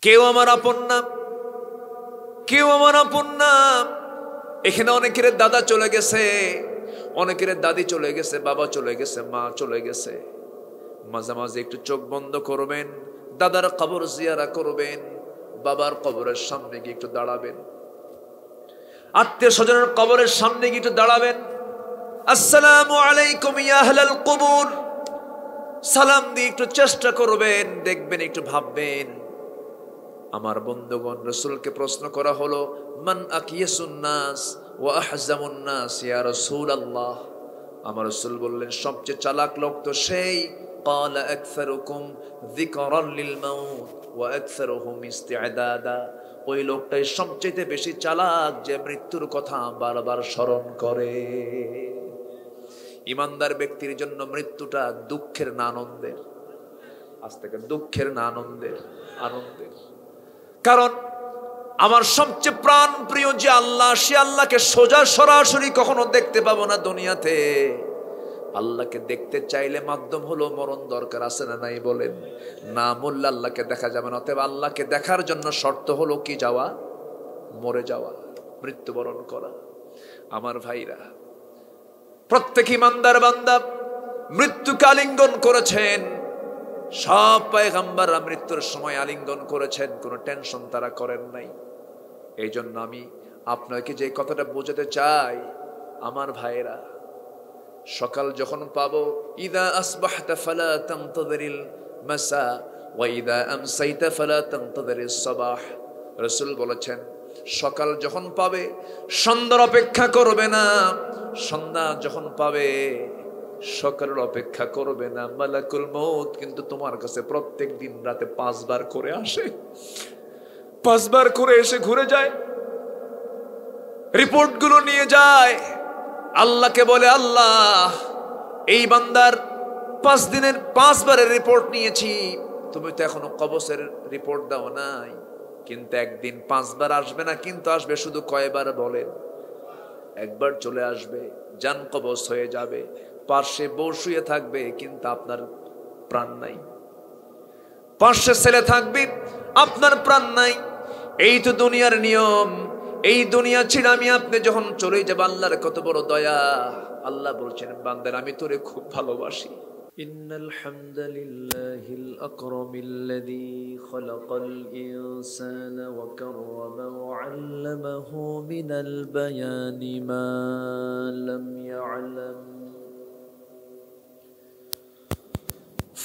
কেউ আমার আপন না, কেউ আমার আপন না। এখানে অনেকের দাদা চলে গেছে, অনেকের দাদি চলে গেছে, বাবা চলে গেছে, মা চলে গেছে। মাঝে মাঝে একটু চোখ বন্ধ করবেন, দাদার কবর জিয়ারা করবেন, বাবার কবরের সামনে গিয়ে একটু দাঁড়াবেন, আত্মীয় স্বজনের কবরের সামনে গিয়ে একটু দাঁড়াবেন। আসসালামু আলাইকুম ইয়া আহলাল কুবুর, সালাম দিয়ে একটু চেষ্টা করবেন, দেখবেন, একটু ভাববেন। আমার বন্ধুগণ, রাসূলকে প্রশ্ন করা হলো, মান আকিয়াসুন নাস ওয়া আহজামুন নাস ইয়া রাসূলুল্লাহ। আমার রাসূল বললেন, সবচেয়ে চালাক লোক তো সেই, ক্বালা আকসারুকুম যিকরান লিল মাউত ওয়া আকসারুহুম ইস্তি'দাদা। ওই লোকটাই সবচেয়ে বেশি চালাক যে মৃত্যুর কথা বারবার স্মরণ করে। ইমানদার ব্যক্তির জন্য মৃত্যুটা দুঃখের না আনন্দের? আজ থেকে দুঃখের না আনন্দের? আনন্দের। কারণ আমার সবচেয়ে প্রাণ প্রিয় যে আল্লাহ, সে আল্লাহকে সোজা সরাসরি কখনো দেখতে পাবো না দুনিয়াতে। আল্লাহকে দেখতে চাইলে মাধ্যম হলো মরণ দরকার, আছে না নাই বলেন? না মরলে আল্লাহকে দেখা যাবে না। অতএব আল্লাহকে দেখার জন্য শর্ত হলো কি? যাওয়া, মরে যাওয়া, মৃত্যুবরণ করা। আমার ভাইরা, প্রত্যেক ইমানদার বান্দা মৃত্যুকে আলিঙ্গন করেছেন। সব পয়গম্বররা মৃত্যুর সময় আলিঙ্গন করেছেন, কোনো টেনশন তারা করেন নাই। এই জন্য আমি আপনাকে যে কথাটা বোঝাতে চাই, আমার ভাইরা, সকাল যখন পাবো, ইদা আসবাহতা ফালা তানতাযিরিল মাসা ওয়া ইদা আমসাইতা ফালা তানতাযিরিস সাবাহ। রাসূল বলেছেন, সকাল যখন পাবে সন্ধ্যার অপেক্ষা করবে না, সন্ধ্যা যখন পাবে সকালের অপেক্ষা করবে না। মালাকুল মউত কিন্তু তোমার কাছে প্রত্যেক দিন রাতে 5 বার করে আসে, 5 বার করে এসে ঘুরে যায়, রিপোর্ট গুলো নিয়ে যায়। আল্লাহকে বলে, আল্লাহ, এই বান্দার 5 দিনের 5 বারের রিপোর্ট নিয়েছি, তুমি তো এখনো কবজের রিপোর্ট দাও নাই। কিন্তু একদিন 5 বার আসবে না, কিন্তু আসবে শুধু কয়বার বলেন? একবার চলে আসবে, জান কবজ হয়ে যাবে, পার্শ্বে বউ শুয়ে থাকবে, কিন্তু আপনার প্রাণ নাই। পার্শ্বে ছেলে থাকবে, আপনার প্রাণ নাই। এই তো দুনিয়ার নিয়ম। এই দুনিয়া ছেড়ে আমি আপনি যখন চলে যাব, আল্লাহর কত বড় দয়া। আল্লাহ বলছেন, বান্দার আমি তোরে খুব ভালোবাসি। ইন্নাল হামদালিল্লাহিল আকরামিল্লাযী খালাকাল ইনসানা ওয়া কাররামা ওয়া 'আল্লামাহু মিনাল বায়ানি মা লাম ইয়া'লাম।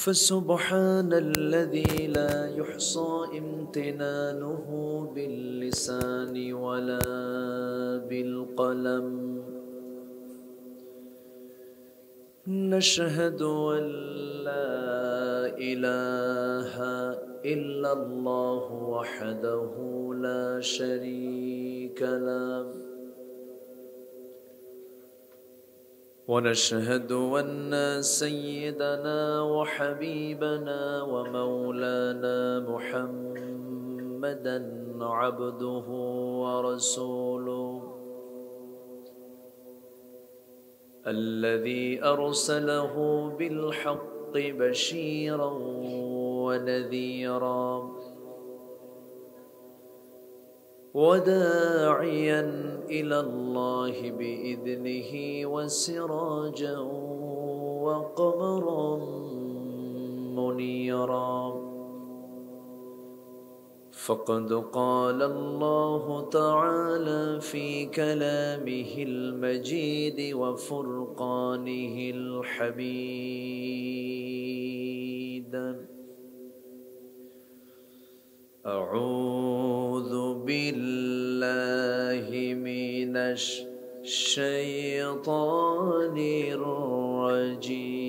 فسبحان الذي لا يحصى امتنانه باللسان ولا بالقلم. نشهد أن لا إله إلا الله وحده لا شريك له، ونشهد أن سيدنا وحبيبنا ومولانا محمدا عبده ورسوله الذي أرسله بالحق بشيرا ونذيرا وداعيا إلى الله بإذنه وسراجا وقمرا منيرا. فقد قال الله تعالى في كلامه المجيد وفرقانه الحميد: أعوذ بالله من الشيطان الرجيم.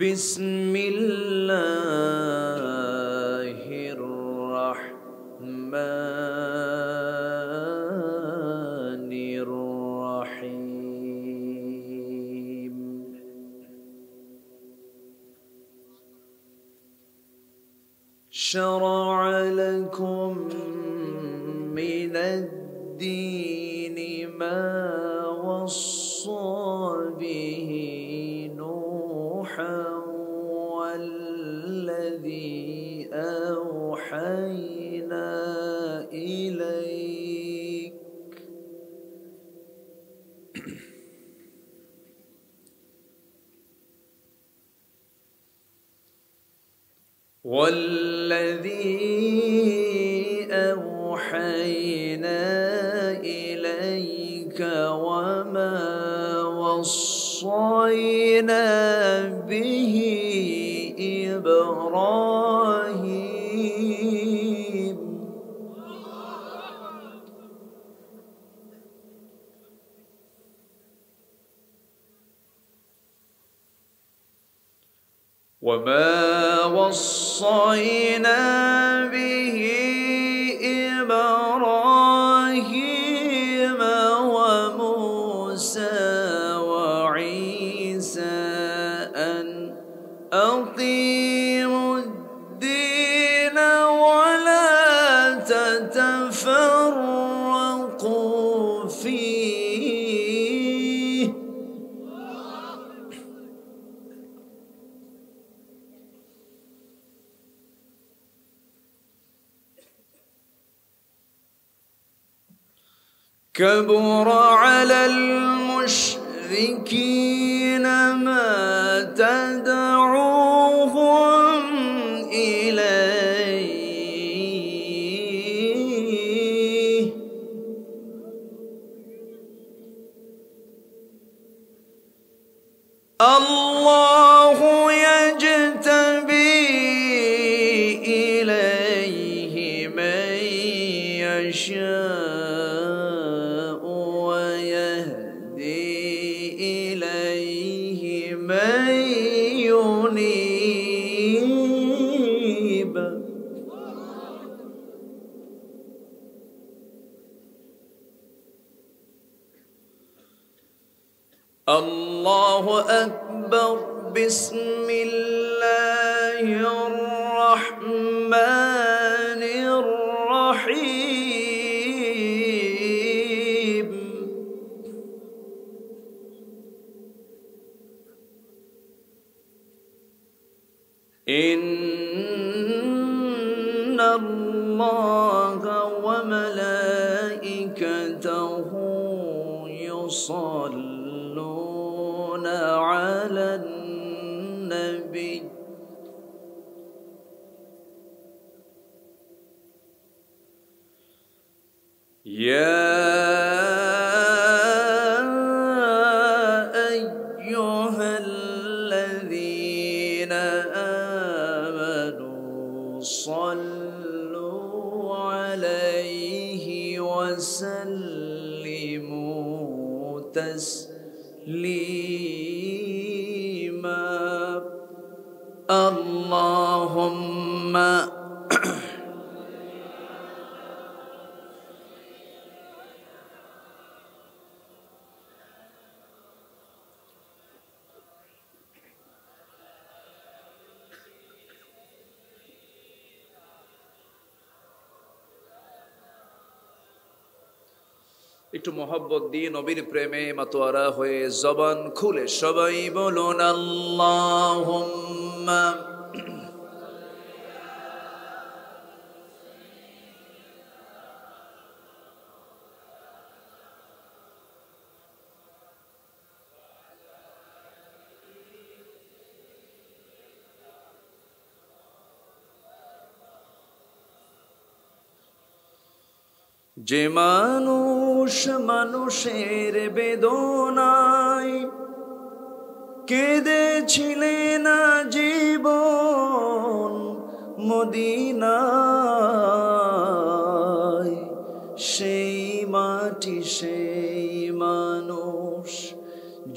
بسم الله الرحمن الرحيم. شرع لكم من الدين ما وصى به نوحا الذي أوحينا إليك والذي أوحينا إليك وما وصينا به إبراهيم وما وصينا به إبراهيم وموسى وعيسى أن أقيموا الدين ولا تتفرقوا فيه كبر على المشركين ما تدعوهم إليه الله يجتبي إليه من يشاء ينيب الله أكبر بسم الله الرحمن الرحيم إن الله وملائكته يصلون على النبي يا أيها الذين آمنوا صلوا عليه وسلموا تسليما اللهم একটু মোহব্বত দিয়ে নবীর প্রেমে মাতোয়ারা হয়ে জবান খুলে সবাই বলুন আল্লাহুম্মা যে মানুষ মানুষের বেদনায় কেঁদেছিলেন জীবন মদিনায় সেই মাটি সেই মানুষ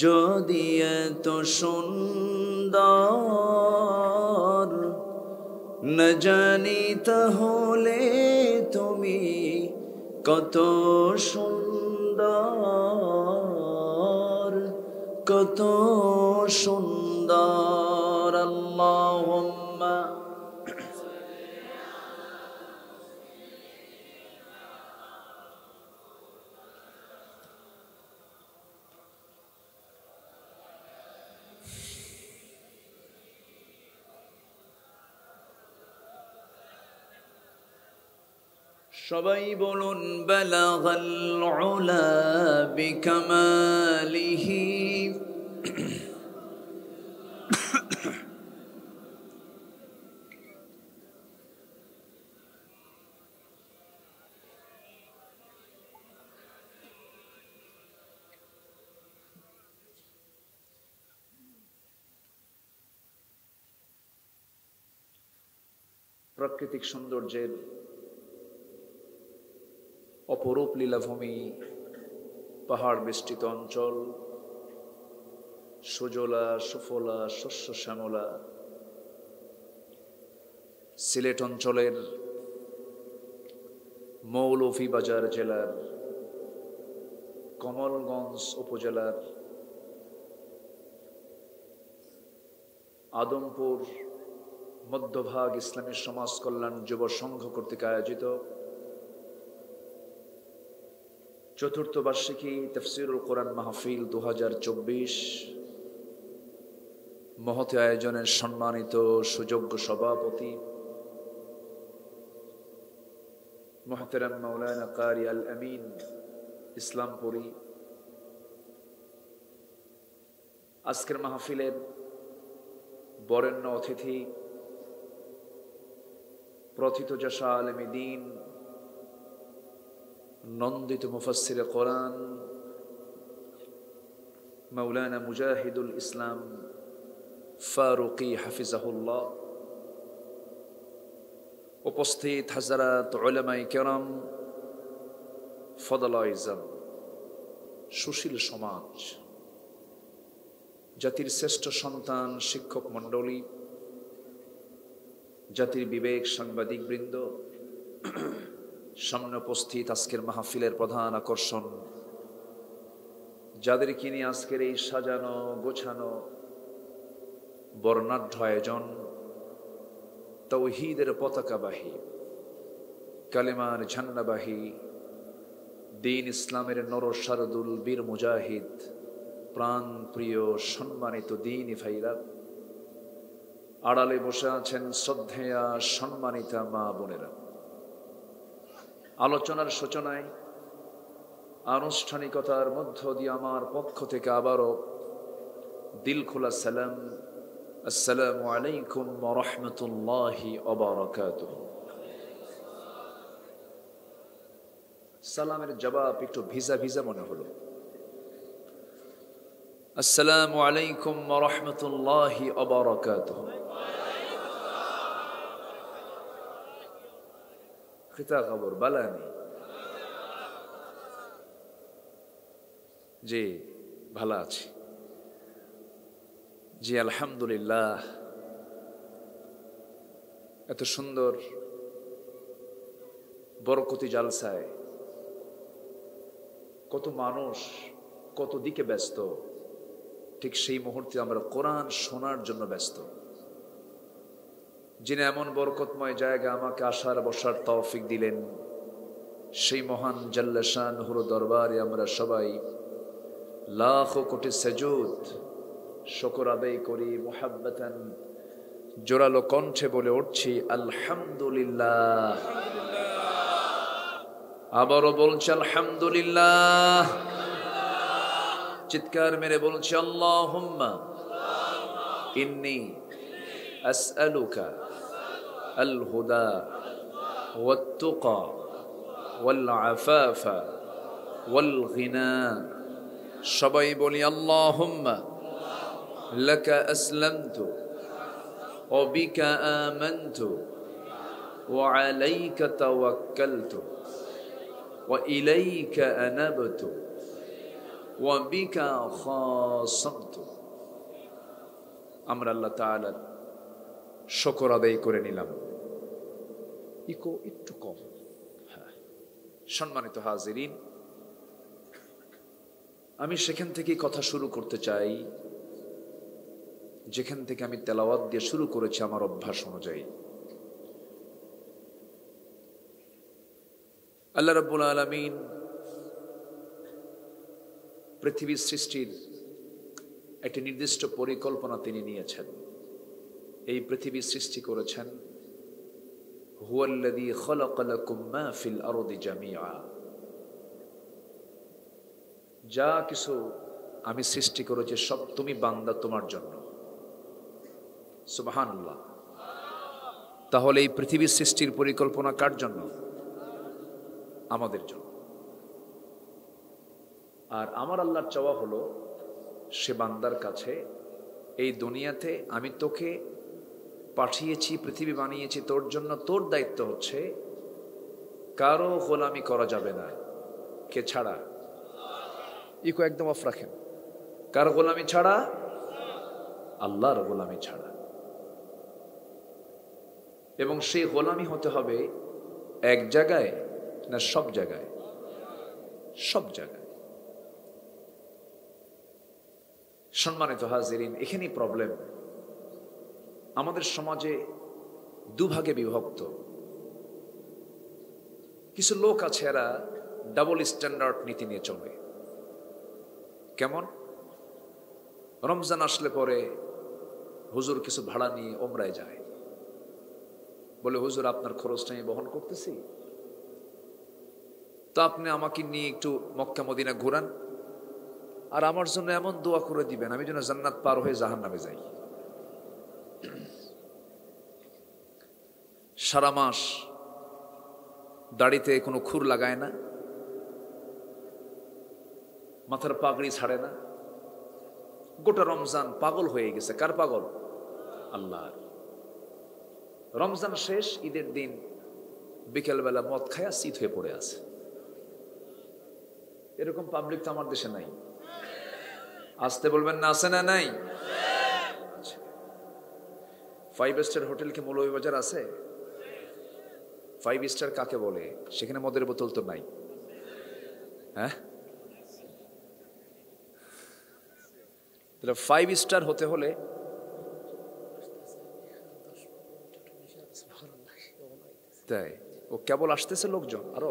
যদি এত সুন্দর না জানি তাহলে তুমি কত সুন্দর কত সুন্দর আল্লাহুম্মা সবাই বলুন বালাগাল উলা বিকামালিহি। প্রাকৃতিক সৌন্দর্যের অপরূপ লীলাভূমি, পাহাড় বেষ্টিত অঞ্চল, সুজলা সুফলা শস্য শ্যামলা সিলেট অঞ্চলের মৌলভীবাজার জেলার কমলগঞ্জ উপজেলার আদমপুর মধ্যভাগ ইসলামী সমাজ কল্যাণ যুব সংঘ কর্তৃক আয়োজিত চতুর্থ বার্ষিকী তাফসীরুল কোরআন মাহফিল 2024 মহতী আয়োজনের সম্মানিত সুযোগ্য সভাপতি মুহতারাম মাওলানা কারি আল আমিন ইসলামপুরী, আজকের মাহফিলের বরেণ্য অতিথি প্রথিতযশা আলেমে দ্বীন, নন্দিত মুফাসসিরে কোরআন মাওলানা মুজাহিদুল ইসলাম ফারুকী হাফিজাহুল্লাহ, উপস্থিত হাজারাত উলামায়ে কেরাম, ফদলায়ে ইজম, সুশীল সমাজ, জাতির শ্রেষ্ঠ সন্তান শিক্ষক মণ্ডলী, জাতির বিবেক সাংবাদিক বৃন্দ, সামনে উপস্থিত আজকের মাহফিলের প্রধান আকর্ষণ, যাদেরকে নিয়ে আজকের এই সাজানো গোছানো বর্ণাঢ্য আয়োজন, তাওহীদের পতাকাবাহী, কালেমার ঝান্ডাবাহী, দ্বীন ইসলামের নরশারদুল বীর মুজাহিদ, প্রাণ প্রিয় সম্মানিত দ্বীনি ভাইরা, আড়ালে বসে আছেন শ্রদ্ধেয়া সম্মানিতা মা বোনেরা। আলোচনার সূচনায় আনুষ্ঠানিকতার মধ্য দিয়ে আমার পক্ষ থেকে আবারও দিল খোলা সালাম, আসসালামু আলাইকুম ওয়া রাহমাতুল্লাহি ওয়া বারাকাতুহু। সালামের জবাব একটু ভিজা ভিজা মনে হলো। আসসালামু আলাইকুম ওয়া রাহমাতুল্লাহি ওয়া বারাকাতুহু। খিতা খবর বালানি? জি ভালো আছি, জি আলহামদুলিল্লাহ। এত সুন্দর বরকতি জালসায় কত মানুষ কত দিকে ব্যস্ত, ঠিক সেই মুহূর্তে আমরা কোরআন শোনার জন্য ব্যস্ত। যিনি এমন বরকতময় জায়গা আমাকে আসার বসার তৌফিক দিলেন, সেই মহান জাল্লা শানহুর দরবারে আমরা সবাই লাখো কোটি সেজুদ শুকর আদায় করি, মুহাব্বাতান জোরালো কণ্ঠে বলে উঠছি আলহামদুলিল্লাহ। আবারও বলছি আলহামদুলিল্লাহ। চিৎকার মেরে বলছি আল্লাহুম্মা ইন্নী আসআলুকা আল হুদা ওয়াত তুকা ওয়াল আফাফা ওয়াল গিনা। সবাই বলি আল্লাহুম্মা লাকা আসলামতু ওয়া বিকা আমানতু ওয়া আলাইকা তাওয়াক্কালতু ওয়া ইলাইকা আনাবতু ওয়া বিকা খাসামতু। আমরা আল্লাহ তাআলার শুকর আদায় করে নিলাম। ইকো একটু কম। সম্মানিত হাজিরিন, আমি সেখান থেকেই কথা শুরু করতে চাই যেখান থেকে আমি তেলাওয়াত দিয়ে শুরু করেছি আমার অভ্যাস অনুযায়ী। আল্লাহ রাব্বুল আলামিন পৃথিবীর সৃষ্টির একটি নির্দিষ্ট পরিকল্পনা তিনি নিয়েছেন। এই পৃথিবী সৃষ্টি করেছেন হুয়াল্লাযী খালাকা লাকুম মা ফিল আরদি জামিআ, যা কিছু আমি সৃষ্টি করেছি সব তুমি বান্দা তোমার জন্য। সুবহানাল্লাহ। তাহলে এই পৃথিবীর সৃষ্টির পরিকল্পনা কার জন্য? আমাদের জন্য। আর আমার আল্লাহর চাওয়া হলো সে বান্দার কাছে, এই দুনিয়াতে আমি তোকে পাঠিয়েছি, পৃথিবী বানিয়েছি তোর জন্য, তোর দায়িত্ব হচ্ছে কারো গোলামি করা যাবে না। কে ছাড়া? ইকো একদম অফ রাখেন। কার গোলামি ছাড়া? আল্লাহর গোলামি ছাড়া। এবং সেই গোলামি হতে হবে এক জায়গায় না সব জায়গায়? সব জায়গায়। সম্মানিত হাজিরিন, এখানেই প্রবলেম। আমাদের সমাজে দুভাগে বিভক্ত। কিছু লোক আছে এরা ডাবল স্ট্যান্ডার্ড নীতি নিয়ে চলে। কেমন? রমজান আসলে পরে হুজুর কিছু ভাড়া নিয়ে ওমরায় যায়, বলে হুজুর আপনার খরচটা আমি বহন করতেছি, তো আপনি আমাকে নিয়ে একটু মক্কা মদিনা ঘোরান, আর আমার জন্য এমন দোয়া করে দিবেন আমি যেন জান্নাত পার হয়ে জাহান্নামে যাই। সারা মাস দাড়িতে কোনো খুর লাগায় না, মাথার পাগড়ি ছাড়ে না, গোটা রমজান পাগল হয়ে গেছে। কার পাগল? আল্লাহর। রমজান শেষ, ঈদের দিন বিকেলবেলা মদ খায়া শীত হয়ে পড়ে আছে। এরকম পাবলিক তো আমার দেশে নাই। আসতে বলবেন না, আছে না নাই? 5 স্টার হোটেল কি মৌলভীবাজার আছে? 5 স্টার কাকে বলে? সেখানে মদের বোতল তো নাই। হ্যাঁ, তাহলে 5 স্টার হতে হলে তাই ও কেবল আসতেছে লোকজন, আরো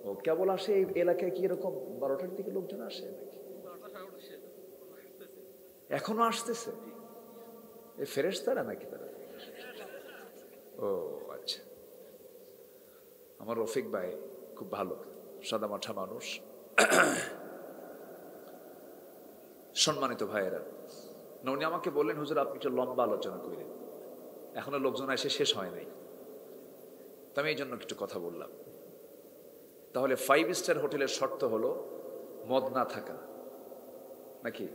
ও কেবল আসে এই এলাকায়। কি এরকম 12টার দিকে লোকজন আসে নাকি? এখনো আসতেছে? এই ফেরেশতারা নাকি তারা? ও আচ্ছা। আমার রফিক ভাই খুব ভালো, সাদামাঠা মানুষ। সম্মানিত ভাইয়েরা, উনি আমাকে বললেন হুজুর আপনি একটু লম্বা আলোচনা করেন, এখনো লোকজন এসে শেষ হয় নাই, তো আমি এই জন্য একটু কথা বললাম। তাহলে 5 স্টার হোটেলের শর্ত হলো মদ না থাকা, নাকি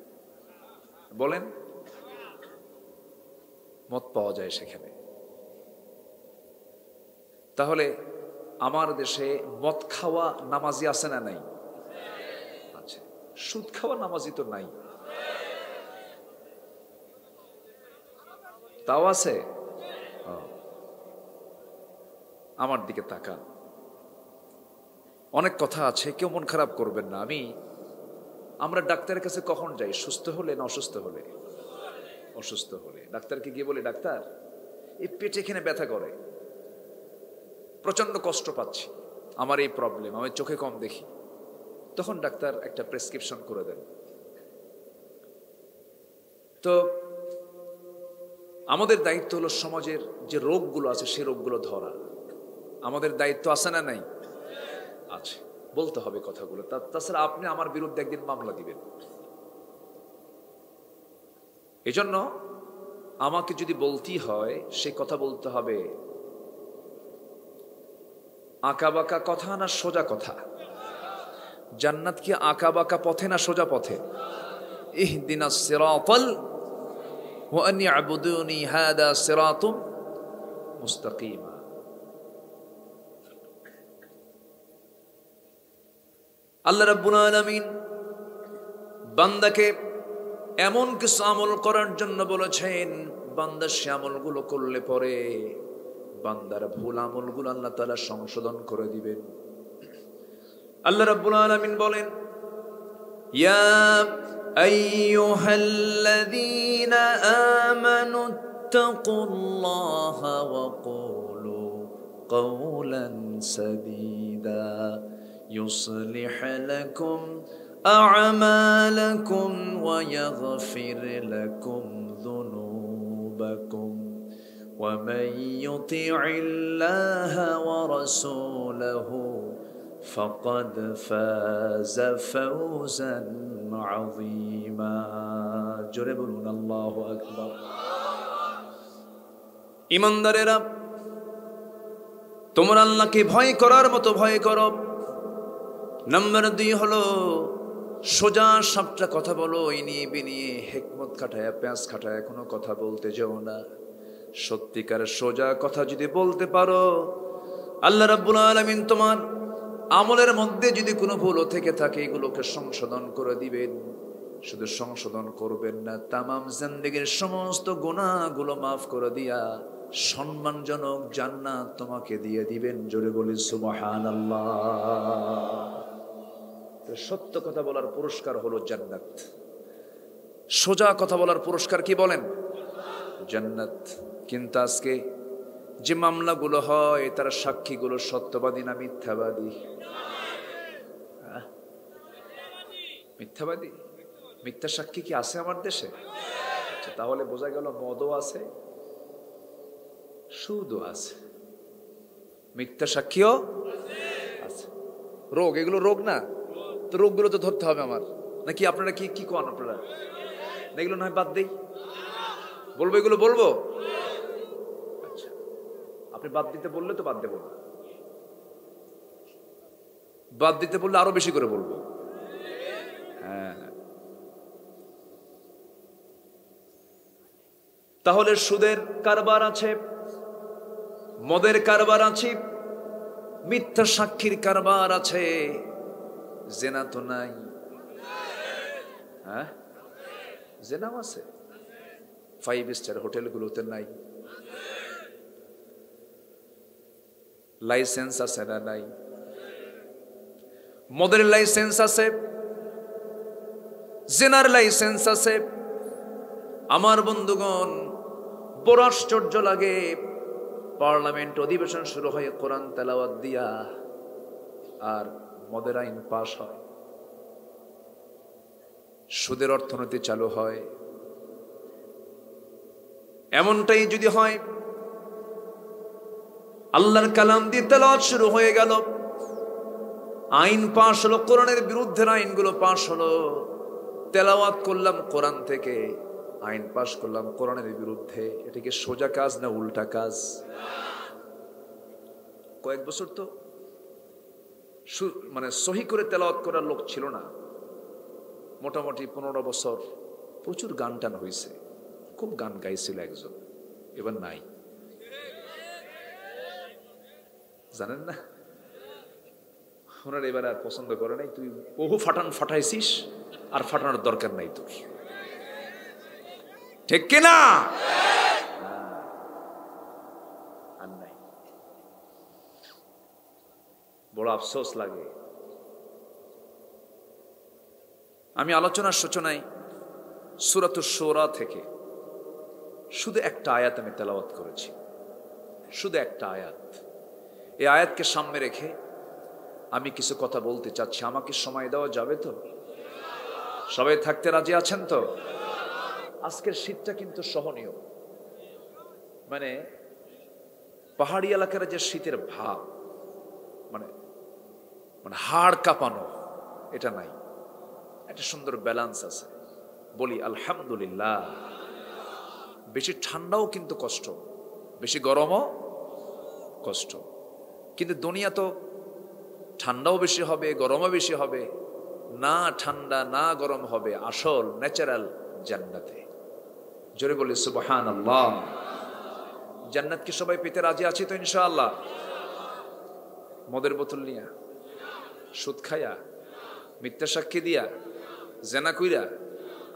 বলেন? মদ পাওয়া যায় সেখানে। তাহলে আমার দেশে মদ খাওয়া নামাজি আছে না নাই? আচ্ছা। সুদ খাওয়া নামাজি তো নাই, তাও আছে। আমার দিকে তাকান। অনেক কথা আছে, কেউ মন খারাপ করবেন না। আমরা ডাক্তারের কাছে কখন যাই? সুস্থ হলে না অসুস্থ হলে? অসুস্থ হলে। ডাক্তারকে গিয়ে বলি ডাক্তার এই পেটে এখানে ব্যথা করে, প্রচন্ড কষ্ট পাচ্ছি, আমার এই প্রবলেম, আমি চোখে কম দেখি। তখন ডাক্তার একটা প্রেসক্রিপশন করে দেন। তো আমাদের দায়িত্ব হলো সমাজের যে রোগগুলো আছে সেই রোগগুলো ধরা। আমাদের দায়িত্ব আছে না নাই? আছে। বলতে হবে কথাগুলো। তাছাড়া আপনি আমার বিরুদ্ধে একদিন মামলা দিবেন। এজন্য আমাকে যদি বলতেই হয় সে কথা বলতে হবে আঁকাবাঁকা কথা না সোজা কথা। জান্নাত কি আঁকাবাঁকা পথে না সোজা পথে? ইহদিনাস সিরাতাল ওয়া আন ইয়াবুদুনি হাদা সিরাতুম মুস্তাকিমা। আল্লাহ রাব্বুল আলামিন বান্দাকে এমন কিছু আমল করার জন্য বলেছেন, বান্দা সে আমলগুলো করলে পরে বান্দার ভুল আমলগুলো আল্লাহ তাআলা সংশোধন করে দিবেন। আল্লাহ রাব্বুল আলামিন বলেন, ইয়া আইয়ুহাল্লাযীনা আমানুত্তাকুল্লাহা ওয়া কুলু কাওলান সাদীদা يصلح لكم أعمالكم ويغفر لكم ذنوبكم ومن يطع الله ورسوله فقد فاز فوزا عظيما জোরে বলুন আল্লাহু আকবার। ঈমানদারেরা, তোমরা আল্লাহকে ভয় করার মতো ভয় করো। নাম্বার 2 হলো সোজা সাপটা কথা বলো, ইনিয়ে বিনিয়ে হিকমত খাটায় পেঁয়াজ খাটায় কোনো কথা বলতে যেও না। সত্যিকার সোজা কথা যদি বলতে পারো, আল্লাহ রাব্বুল আলামিন তোমার আমলের মধ্যে যদি কোনো ভুল থেকে থাকে এগুলোকে সংশোধন করে দিবেন। শুধু সংশোধন করবেন না, তামাম জিন্দেগীর সমস্ত গুনাহগুলো মাফ করে দিয়া সম্মানজনক জান্নাত তোমাকে দিয়ে দিবেন। জোরে বলি সুবহানাল্লাহ। সত্য কথা বলার পুরস্কার হলো জান্নাত, সোজা কথা বলার পুরস্কার কি বলেন? জান্নাত। কিন্তু আজকে যে মামলাগুলো হয় তার সাক্ষীগুলো সত্যবাদী না মিথ্যাবাদী? মিথ্যাবাদী। মিথ্যা সাক্ষী কি আছে আমার দেশে? আচ্ছা, তাহলে বোঝা গেল মদও আছে, সুদও আছে, মিথ্যা সাক্ষীও আছে। রোগ, এগুলো রোগ না? তো রোগগুলো তো ধরতে হবে আমার, নাকি আপনারা কি কি কোন? আপনারা এগুলো নয় বাদ দেই, বলবো এগুলো বলবো? আচ্ছা, আপনি বাদ দিতে বললে তো বাদ দেব না, বাদ দিতে বললে আরো বেশি করে বলবো। হ্যাঁ, তাহলে সুদের কারবার আছে, মদের কারবার আছে, মিথ্যা সাক্ষীর কারবার আছে, জেনা তো নাই? হ্যাঁ, জেনাও আছে, 5 স্টার হোটেলগুলোতে নাই। লাইসেন্স আছে না নাই? মদের লাইসেন্স আছে, জেনার লাইসেন্স আছে। আমার বন্ধুগণ, বড় আশ্চর্য লাগে, পার্লামেন্ট অধিবেশন শুরু হয় কোরআন তেলাওয়াত দিয়া, আর মদের আইন পাশ হয়, সুদের অর্থনীতি চালু হয়। এমনটাই যদি হয়, আল্লাহর কালাম দিয়ে তেলাওয়াত শুরু হয়ে গেল, আইন পাশ হলো, কোরআনের বিরুদ্ধে আইনগুলো পাশ হলো, তেলাওয়াত করলাম কোরআন থেকে, আইন পাশ করলাম কোরআনের বিরুদ্ধে। এটা কি সোজা কাজ না উল্টা কাজ? কয়েক বছর তো মানে সহি করে তেলাওয়াত করার লোক ছিল না, মোটামুটি 15 বছর প্রচুর গান টান হয়েছে, খুব গান গাইছিল একজন, এবার নাই, জানেন না? ওনার এবার আর পছন্দ করে নাই। তুই বহু ফাটান ফাটাইছিস, আর ফাটানোর দরকার নাই তোর, ঠিক কিনা? আর নাই। বড় আফসোস লাগে। আমি আলোচনার সূচনায় সূরাতুশ শুরা থেকে শুধু একটা আয়াত আমি তেলাওয়াত করেছি, শুধু একটা আয়াত। এই আয়াতকে সামনে রেখে আমি কিছু কথা বলতে চাচ্ছি। আমাকে সময় দেওয়া যাবে তো? সবাই থাকতে রাজি আছেন তো? আজকের শীতটা কিন্তু সহনীয়, মানে পাহাড়ি এলাকার যে শীতের ভাব, মানে মানে হাড় কাঁপানো, এটা নাই, একটা সুন্দর ব্যালেন্স আছে। বলি আলহামদুলিল্লাহ। বেশি ঠান্ডাও কিন্তু কষ্ট, বেশি গরমও কষ্ট, কিন্তু দুনিয়া তো ঠান্ডাও বেশি হবে, গরমও বেশি হবে না, ঠান্ডা না গরম হবে আসল ন্যাচারাল জান্নাতে। জোরে বলি সুবহানাল্লাহ। জান্নাত কি সবাই পেতে রাজি আছি তো ইনশাআল্লাহ? মদের বোতল নিয়া, সুদ খায়া, মিথ্যা সাক্ষী দিয়া, জেনা কইরা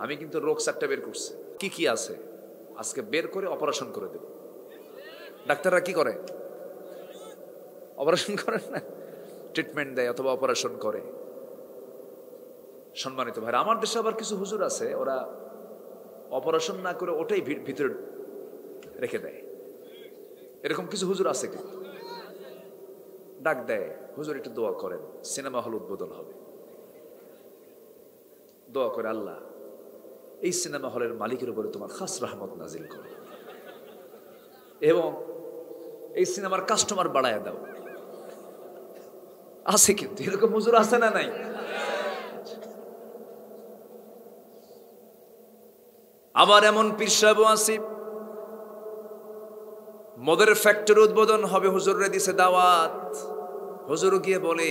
আমি কিন্তু রোগ 4টা বের করছি। কি কি আছে আজকে বের করে অপারেশন করে দেব। ডাক্তাররা কি করে? অপারেশন করে না, ট্রিটমেন্ট দেয় অথবা অপারেশন করে। সম্মানিত ভাই, আমার দেশে আবার কিছু হুজুর আছে, ওরা অপারেশন না করে ওটাই ভিতরে রেখে দেয়। এরকম কিছু হুজুর আছে, কিন্তু ডাক দেয়, হুজুর একটু দোয়া করেন, সিনেমা হল উদ্বোধন হবে, দোয়া করে আল্লাহ এই সিনেমা হলের মালিকের উপরে তোমার খাস রহমত নাজিল করো। এবং এই সিনেমার কাস্টমার বাড়ায় দাও। আছে কিন্তু এরকম হুজুর আছে না নাই? আবার এমন পীর সাহেবও আছে, মদের ফ্যাক্টরি উদ্বোধন হবে, হুজুরে দিছে দাওয়াত। হুজুর গিয়ে বলে,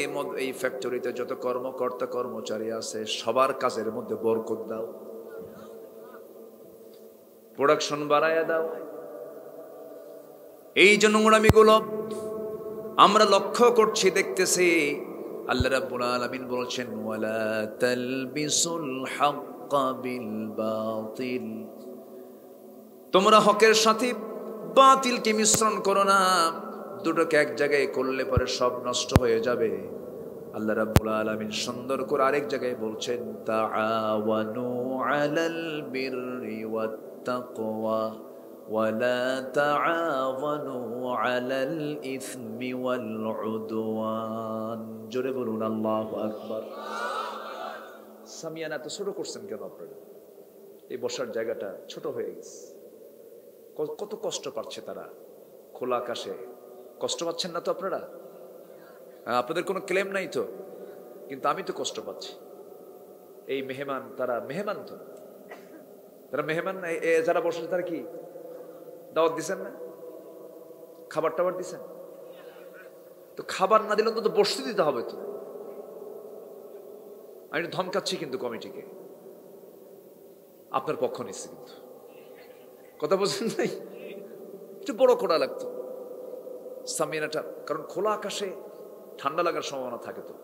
এই ফ্যাক্টরিতে যত কর্মকর্তা কর্মচারী আছে সবার কাজের মধ্যে বরকত দাও, প্রোডাকশন বাড়ায়া দাও। এই যে নোংরামিগুলো আমরা লক্ষ্য করছি, দেখতেছি। আল্লাহ রাব্বুল আলামিন বলছেন, ওয়ালা তালবিসুল হাক্কা বিল বাতিল, তোমরা হকের সাথে বাতিলকে মিশ্রণ করো না, দুটোকে এক জায়গায় করলে পরে সব নষ্ট হয়ে যাবে। আল্লাহ রাব্বুল আলামিন সুন্দর করে আরেক জায়গায় বলছেন, তাআওয়ানু আলাল বিররি ওয়াত তাকওয়া ওয়ালা তাআওয়ানু আলাল ইসমি ওয়াল উদওয়ান। জোরে বলুন আল্লাহু আকবার। সামিয়ানা তো ছোট করছেন কেন আপনারা? এই বসার জায়গাটা ছোট হয়ে গেছে। কত কষ্ট পাচ্ছে তারা খোলা আকাশে। কষ্ট পাচ্ছেন না তো আপনারা? আপনাদের কোনো ক্লেম নাই তো, কিন্তু আমি তো কষ্ট পাচ্ছি। এই মেহমান, তারা মেহমান তো, তারা মেহমান না। যারা বসে তারা কি দাওয়াত দিচ্ছেন না? খাবার টাবার দিচ্ছেন তো? খাবার না দিলে তো বসতে দিতে হবে তো। আমি ধমকাচ্ছি কিন্তু কমিটিকে, আপনার পক্ষ নিচ্ছি কিন্তু। কথা বলছেন নাই? একটু বড় করা লাগতো সামিয়ানাটা, কারণ খোলা আকাশে ঠান্ডা লাগার সম্ভাবনা থাকে তো।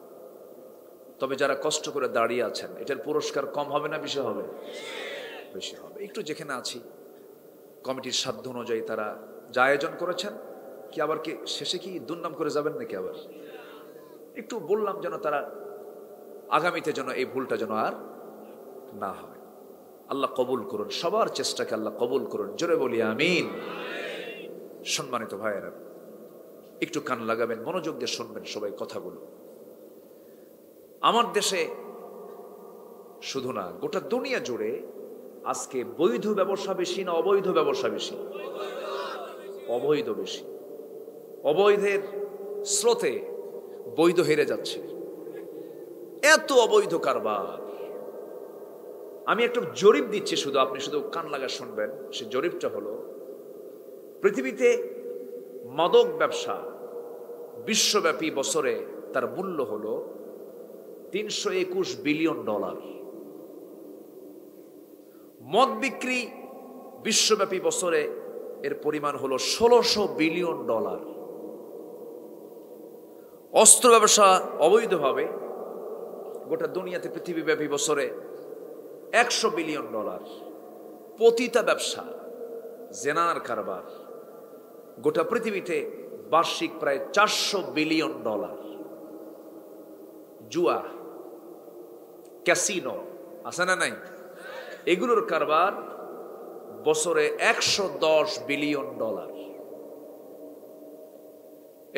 তবে যারা কষ্ট করে দাঁড়িয়ে আছেন, এটার পুরস্কার কম হবে না বেশি হবে? বেশি হবে। একটু যেখানে আছি কমিটির সাধ্য অনুযায়ী তারা যা আয়োজন করেছেন, কি আবার কি শেষে কি দুর্নাম করে যাবেন নাকি? আবার একটু বললাম যেন তারা আগামীতে যেন এই ভুলটা যেন আর না হয়। আল্লাহ কবুল করুন, সবার চেষ্টাকে আল্লাহ কবুল করুন। জোরে বলি আমিন। সম্মানিত ভাইয়েরা, একটু কান লাগাবেন, মনোযোগ দিয়ে শুনবেন সবাই কথাগুলো। আমার দেশে শুধু না, গোটা দুনিয়া জুড়ে আজকে বৈধ ব্যবসা বেশি না অবৈধ ব্যবসা বেশি? অবৈধ বেশি। অবৈধের স্রোতে বৈধ হেরে যাচ্ছে। এত অবৈধ কারবার। আমি একটা জরিপ দিচ্ছি, শুধু আপনি শুধু কান লাগা শুনবেন। সে জরিপটা হলো, পৃথিবীতে মাদক ব্যবসা বিশ্বব্যাপী বছরে তার মূল্য হলো $321 বিলিয়ন। মদ বিক্রি বিশ্বব্যাপী বছরে এর পরিমাণ হলো $1600 বিলিয়ন। অস্ত্র ব্যবসা অবৈধভাবে গোটা দুনিয়াতে পৃথিবীব্যাপী বছরে $100 বিলিয়ন। পতিতা ব্যবসা, জেনার কারবার গোটা পৃথিবীতে বার্ষিক প্রায় $400 বিলিয়ন। জুয়া, ক্যাসিনো আছে না নাই? এগুলোর কারবার বছরে $110 বিলিয়ন।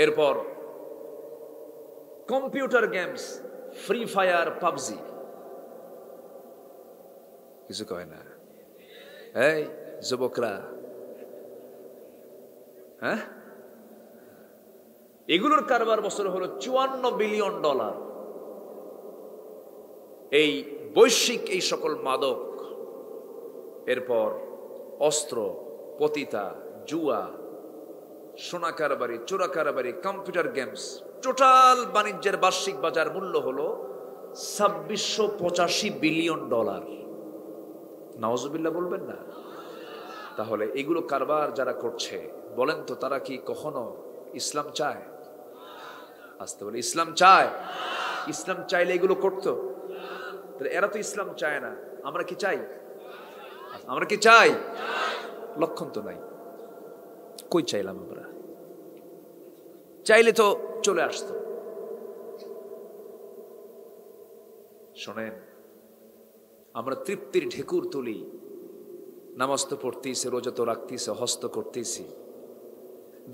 এরপর computer games, free fire, PUBG. কিছু কয় না? এই যুবকরা, হ্যাঁ, এগুলোর কারবার বছরে হলো $54 বিলিয়ন। এই বৈশ্বিক এই সকল মাদক, এরপর অস্ত্র, পতিতা, জুয়া, সোনা কারবারি, চোরা কারবারি, কম্পিউটার গেমস, টোটাল বাণিজ্যের বার্ষিক বাজার মূল্য হলো $2685 বিলিয়ন। নাউজুবিল্লাহ বলবেন না? তাহলে এগুলো কারবার যারা করছে, বলেন তো তারা কি কখনো ইসলাম চায়? আসতে বলে ইসলাম চায়? ইসলাম চাইলে এগুলো করতো? তাহলে এরা তো ইসলাম চায় না, আমরা কি চাই? আমরা কি চাই? লক্ষণ তো নাই। কই চাইলাম আমরা? চাইলে তো চলে আসতো। শোনেন, আমরা তৃপ্তির ঢেকুর তুলি, নামাজ তো পড়তেছি, রোজা তো রাখতেছি, হস্ত করতেছি,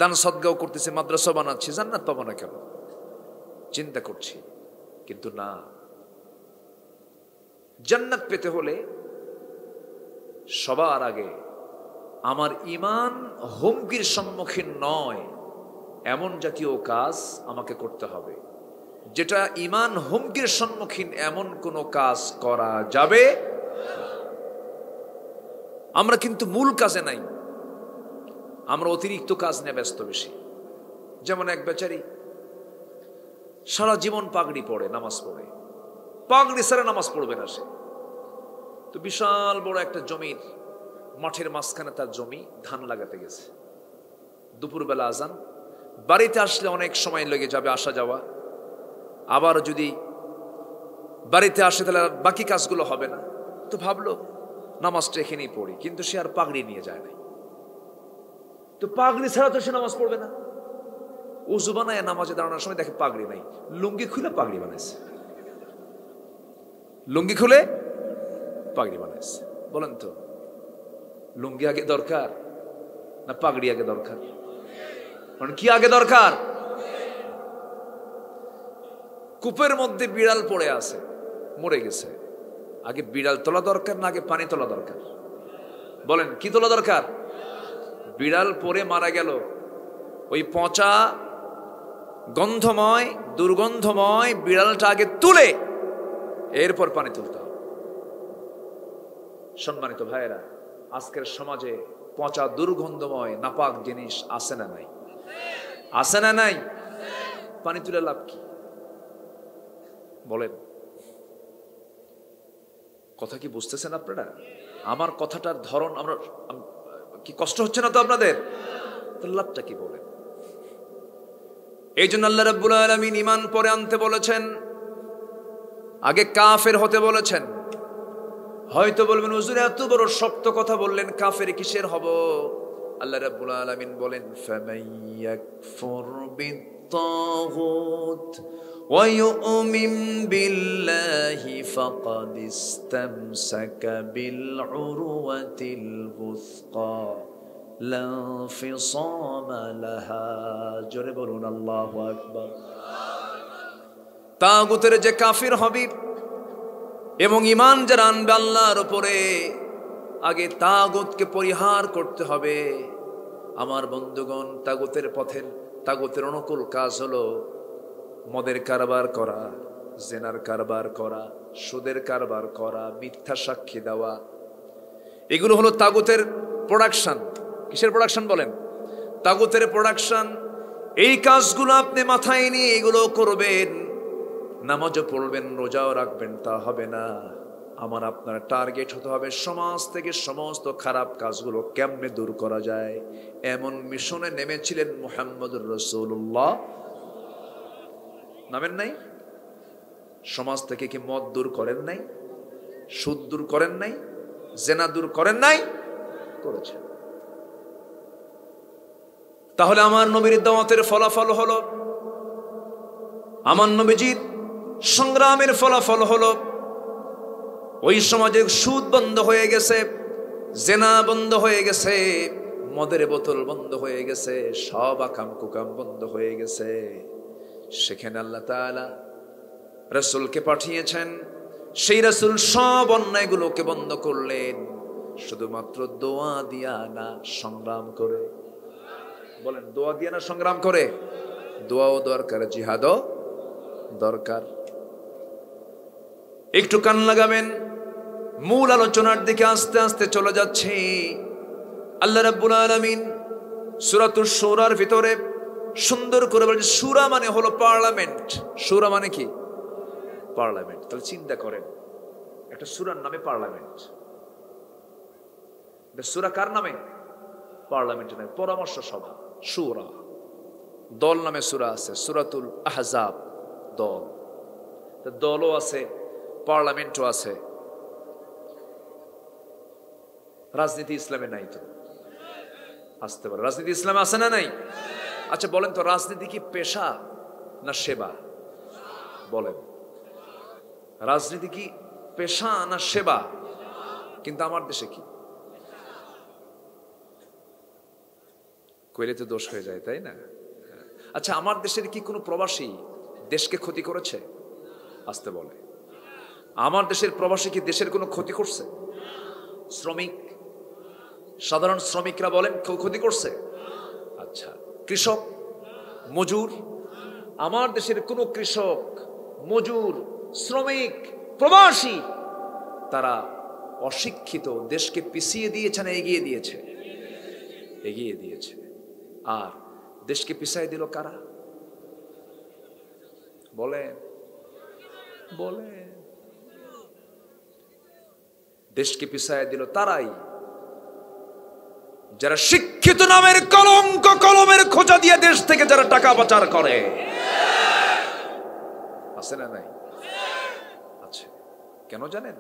দান সদগাও করতেছি, মাদ্রাসা বানাচ্ছি, জান্নাত পাবো না কেন চিন্তা করছি। কিন্তু না, জান্নাত পেতে হলে সবার আগে আমার ইমান হুমকির সম্মুখীন নয় এমন জাতীয় কাজ আমাকে করতে হবে। যেটা ইমান হুমকির সম্মুখীন এমন কোনো কাজ করা যাবে। আমরা কিন্তু মূল কাজে নাই, আমরা অতিরিক্ত কাজ নিয়ে ব্যস্ত বেশি। যেমন এক বেচারি সারা জীবন পাগড়ি পড়ে, নামাজ পড়ে, পাগড়ি ছাড়া নামাজ পড়বে না সে। তো বিশাল বড় একটা জমির মাঠের মাঝখানে তার জমি, ধান লাগাতে গেছে। দুপুরবেলা আজান, বাড়িতে আসলে অনেক সময় লেগে যাবে আসা যাওয়া, আবার যদি বাড়িতে আসে তাহলে বাকি কাজগুলো হবে না। তো ভাবলো নামাজটা এখানেই পড়ি, কিন্তু সে আর পাগড়ি নিয়ে যায় নাই। তো পাগড়ি ছাড়া তো সে নামাজ পড়বে না। উজু বানায় নামাজে দাঁড়ানোর সময় দেখে পাগড়ি নাই, লুঙ্গি খুলে পাগড়ি বানাইছে, লুঙ্গি খুলে পাগড়ি বানাইছে। বলেন তো লুঙ্গি আগে দরকার না পাগড়ি আগে দরকার? মানে কি আগে দরকার? কূপের মধ্যে বিড়াল পড়ে আছে, মরে গেছে, আগে বিড়াল তোলা দরকার না আগে পানি তোলা দরকার? বলেন কি তোলা দরকার? বিড়াল পড়ে মারা গেল, ওই পচা গন্ধময় দুর্গন্ধময় বিড়ালটা আগে তুলে এরপর পানি তুলতে হবে। সম্মানিত ভাইয়েরা, আজকের সমাজে পচা দুর্গন্ধময় নাপাক জিনিস আছে না নাই? আছে না নাই? পানি তুলে লাভ কি? বলেন, কথা কি বুঝতেছেন আপনারা? আমার কথাটার ধরন আমরা কি কষ্ট হচ্ছে না তো আপনাদের? লাভটা কি বলেন? এই জন্য আল্লাহ রাব্বুল আলামিন ঈমান পরে আনতে বলেছেন, আগে কাফের হতে বলেছেন। হয়তো বলবেন হুজুর এত বড় শক্ত কথা বললেন, কাফের কিসের হব? আল্লাহ রাব্বুল আলামিন বলেন, ফামাইয়াকফুর বিত্তাগুত ওয়া ইউমিন বিল্লাহি ফাকাদ ইসতামসাকা বিল উরওয়াতিল বুসকা লা ফিসামা লাহা। জোরে বলুন আল্লাহু আকবার। তাগুতের যে কাফির হবে এবং ঈমান যারা আনবে আল্লাহর উপরে, আগে তাগুতকে পরিহার করতে হবে। আমার বন্ধুগণ, তাগুতের অনুকূল কাজ হলো মদের কারবার করা, জেনার কারবার করা, সুদের কারবার করা, মিথ্যা সাক্ষী দেওয়া। এগুলো হলো তাগুতের প্রোডাকশন। কিসের প্রোডাকশন বলেন? তাগুতের প্রোডাকশন। এই কাজগুলো আপনি মাথায় নিয়ে এগুলো করবেন, নামাজও পড়বেন, রোজাও রাখবেন, তা হবে না। আমার আপনার টার্গেট হতে হবে সমাজ থেকে সমস্ত খারাপ কাজগুলো কেমনে দূর করা যায়। এমন মিশনে নেমেছিলেন মুহাম্মদুর রাসূলুল্লাহ। নামেন নাই? সমাজ থেকে কি মদ দূর করেন নাই? সুদ দূর করেন নাই? জেনা দূর করেন নাই? করেছেন। তাহলে আমার নবীর দাওয়াতের ফলাফল হলো, আমার নবীজির সংগ্রামের ফলাফল হলো, ওই সমাজে সুদ বন্ধ হয়ে গেছে, জেনা বন্ধ হয়ে গেছে, মদের বোতল বন্ধ হয়ে গেছে, সব আকাম কুকাম বন্ধ হয়ে গেছে। সেখানে আল্লাহ তাআলা রাসূলকে পাঠিয়েছেন, সেই রাসূল সব অন্যায়গুলোকে বন্ধ করলেন, শুধুমাত্র দোয়া দিয়া না সংগ্রাম করে। বলেন দোয়া দিয়া না সংগ্রাম করে? দোয়াও দরকার, জিহাদও দরকার। একটু কান লাগাবেন, মূল আলোচনার দিকে আস্তে আস্তে চলে যাচ্ছে। আল্লাহ রাব্বুল আলামিন সূরাতুশ শূরার ভিতরে সুন্দর করে বলেছে, সূরা মানে হলো পার্লামেন্ট। সূরা মানে কি? পার্লামেন্ট। তাহলে চিন্তা করেন, একটা সূরার নামে পার্লামেন্ট। সূরা কার নামে? পার্লামেন্টের নামে, পরামর্শ সভা, সূরা। দল নামে সূরা আছে, সূরাতুল আহজাব, দল। দলও আছে, পার্লামেন্টও আছে। রাজনীতি ইসলামে নাই তো? আসতে পারে। রাজনীতি ইসলামে আছে না নাই? আচ্ছা বলেন তো, রাজনীতি কি পেশা না সেবা? বলেন, রাজনীতি কি পেশা না সেবা? কিন্তু আমার দেশে কি? কইলে তো দোষ হয়ে যায়, তাই না? আচ্ছা, আমার দেশের কি কোনো প্রবাসী দেশকে ক্ষতি করেছে? আসতে বলে, আমার দেশের প্রবাসী কি দেশের কোনো ক্ষতি করছে? শ্রমিক সাধারণ শ্রমিকরা বলেন কেউ ক্ষতি করছে? আচ্ছা, কৃষক, মজুর, আমার দেশের কোন কৃষক, মজুর, শ্রমিক, প্রবাসী তারা অশিক্ষিত দেশকে পিছিয়ে দিয়েছে না এগিয়ে দিয়েছে? এগিয়ে দিয়েছে। আর দেশকে পিছিয়ে দিল কারা? বলেন বলেন। দেশকে পিছিয়ে দিল তারাই যারা শিক্ষিত নামের কলঙ্ক কলমের খোঁজা দিয়ে দেশ থেকে যারা টাকা পাচার করে। আছে না নাই? আছে। কেন জানেন?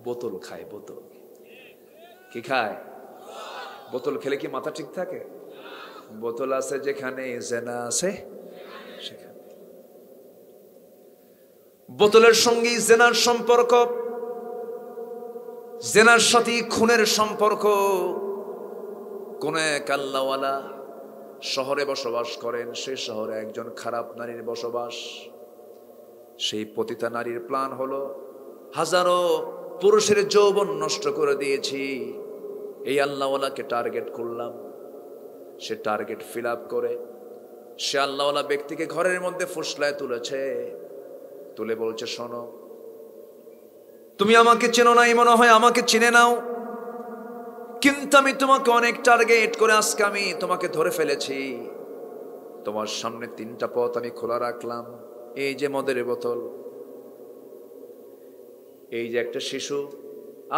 বোতল খায়। বোতল কি খায়? বোতল খেলে কি মাথা ঠিক থাকে? বোতল আছে যেখানে জেনা আছে সেখানে। বোতলের সঙ্গে জেনার সম্পর্ক, জেনার সাথে খুনের সম্পর্ক। কোন এক আল্লাহওয়ালা শহরে বসবাস করেন, সেই শহরে একজন খারাপ নারীর বসবাস। সেই পতিতা নারীর প্ল্যান হলো, হাজারো পুরুষের যৌবন নষ্ট করে দিয়েছি, এই আল্লাহওয়ালাকে টার্গেট করলাম। সে টার্গেট ফিল আপ করে সে আল্লাহওয়ালা ব্যক্তিকে ঘরের মধ্যে ফুসলায় তুলেছে, তুলে বলছে, শোনো, তুমি আমাকে চেনো নাই মনে হয়, আমাকে চিনে নাও, কিন্তু আমি তোমাকে অনেক টার্গেট করে আজকে আমি তোমাকে ধরে ফেলেছি। তোমার সামনে তিনটা পথ আমি খোলা রাখলাম। এই যে মদের বোতল, এই যে একটা শিশু,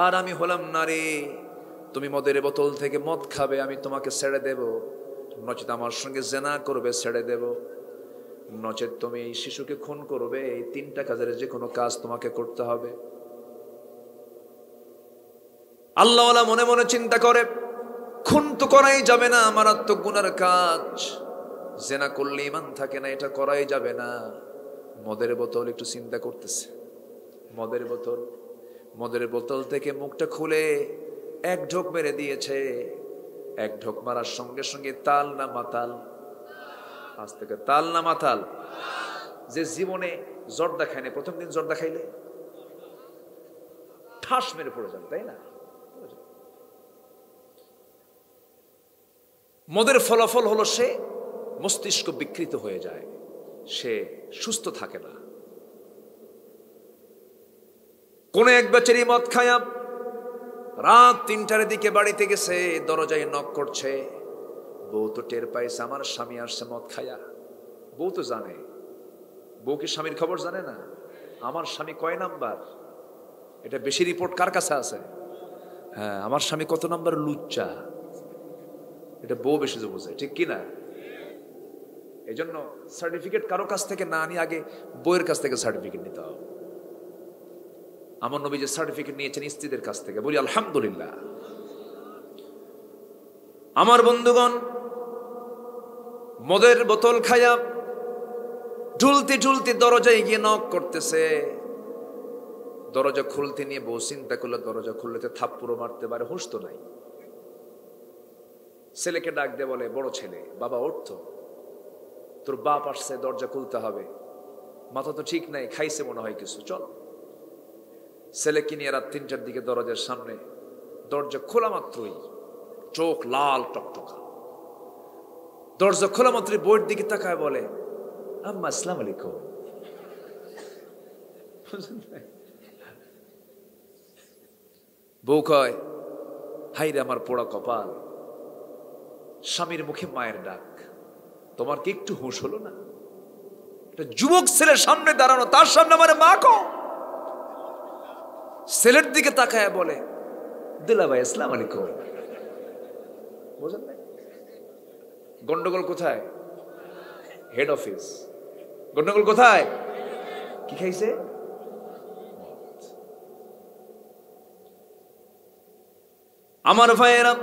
আর আমি হলাম নারী। তুমি মদের বোতল থেকে মদ খাবে, আমি তোমাকে ছেড়ে দেব, নচেত আমার সঙ্গে জেনা করবে, ছেড়ে দেব, নচেত তুমি এই শিশুকে খুন করবে। এই তিনটা কাজের যে কোনো কাজ তোমাকে করতে হবে। আল্লাহওয়ালা মনে মনে চিন্তা করে, খুন তো করাই যাবে না, মারাত্মক গুনার কাজ, জেনা করলে ঈমান থাকে না, এটা করাই যাবে না। মদের বোতল একটু চিন্তা করতেছে। মদের বোতল, মদের বোতল থেকে মুখটা খুলে এক ঢোক মেরে দিয়েছে। এক ঢোক মারার সঙ্গে সঙ্গে তাল না মাতাল, আজ থেকে তাল না মাতাল। যে জীবনে জর্দা খায়নি, প্রথম দিন জর্দা খাইলে ঠাস মেরে পড়ে যাবে, তাই না? মদের ফলাফল হলো সে মস্তিষ্ক বিকৃত হয়ে যায়, সে সুস্থ থাকে না। কোন এক বেচারি মদ খায়া রাত 3টার দিকে বাড়িতে গেছে, দরজায় নক করছে। বউ তো টের পাইছে আমার স্বামী আসছে মদ খায়া। বউ তো জানে, বউ কি স্বামীর খবর জানে না? আমার স্বামী কয় নাম্বার, এটা বেশি রিপোর্ট কার কাছে আছে? হ্যাঁ, আমার স্বামী কত নাম্বার লুচ্চা, এটা বউ বেশি বোঝে, ঠিক কিনা? এই জন্য সার্টিফিকেট কারো কাছ থেকে না নিয়ে আগে বউয়ের কাছ থেকে সার্টিফিকেট নিতে হবে। আমার নবী যে সার্টিফিকেট নিয়েছেন স্ত্রীদের কাছ থেকে, বলি আলহামদুলিল্লাহ। আমার বন্ধুগণ, মদের বোতল খায়া ঢুলতে ঢুলতে দরজায় গিয়ে নক করতেছে। দরজা খুলতে নিয়ে বউ চিন্তা করলো, দরজা খুললে তো থাপ্পড়ও মারতে পারে, হুঁশ তো নাই। ছেলেকে ডাক দিয়ে বলে, বড় ছেলে, বাবা উঠত, তোর বাপ আসছে, দরজা খুলতে হবে, মাথা তো ঠিক নাই, খাইছে মনে হয় কিছু, চল। ছেলেকে নিয়ে রাত 3টার দিকে দরজার সামনে, দরজা খোলা মাত্রই চোখ লাল টকটকা। দরজা খোলা মাত্রই বইয়ের দিকে তাকায় বলে, আম্মা আসসালামু আলাইকুম। বউ কয়, হাইরে আমার পোড়া কপাল, স্বামীর মুখে মায়ের ডাক, তোমার কি একটু হুঁশ হলো না? একটা যুবক ছেলের সামনে দাঁড়ানো, তার সামনে আমার মা কো। ছেলের দিকে তাকায় বলে, দুলা ভাই আসসালামু আলাইকুম। বুঝলেন না গন্ডগোল কোথায়? Head office. গন্ডগোল কোথায়? কি খাইছে? আমার ভাইয়েরা,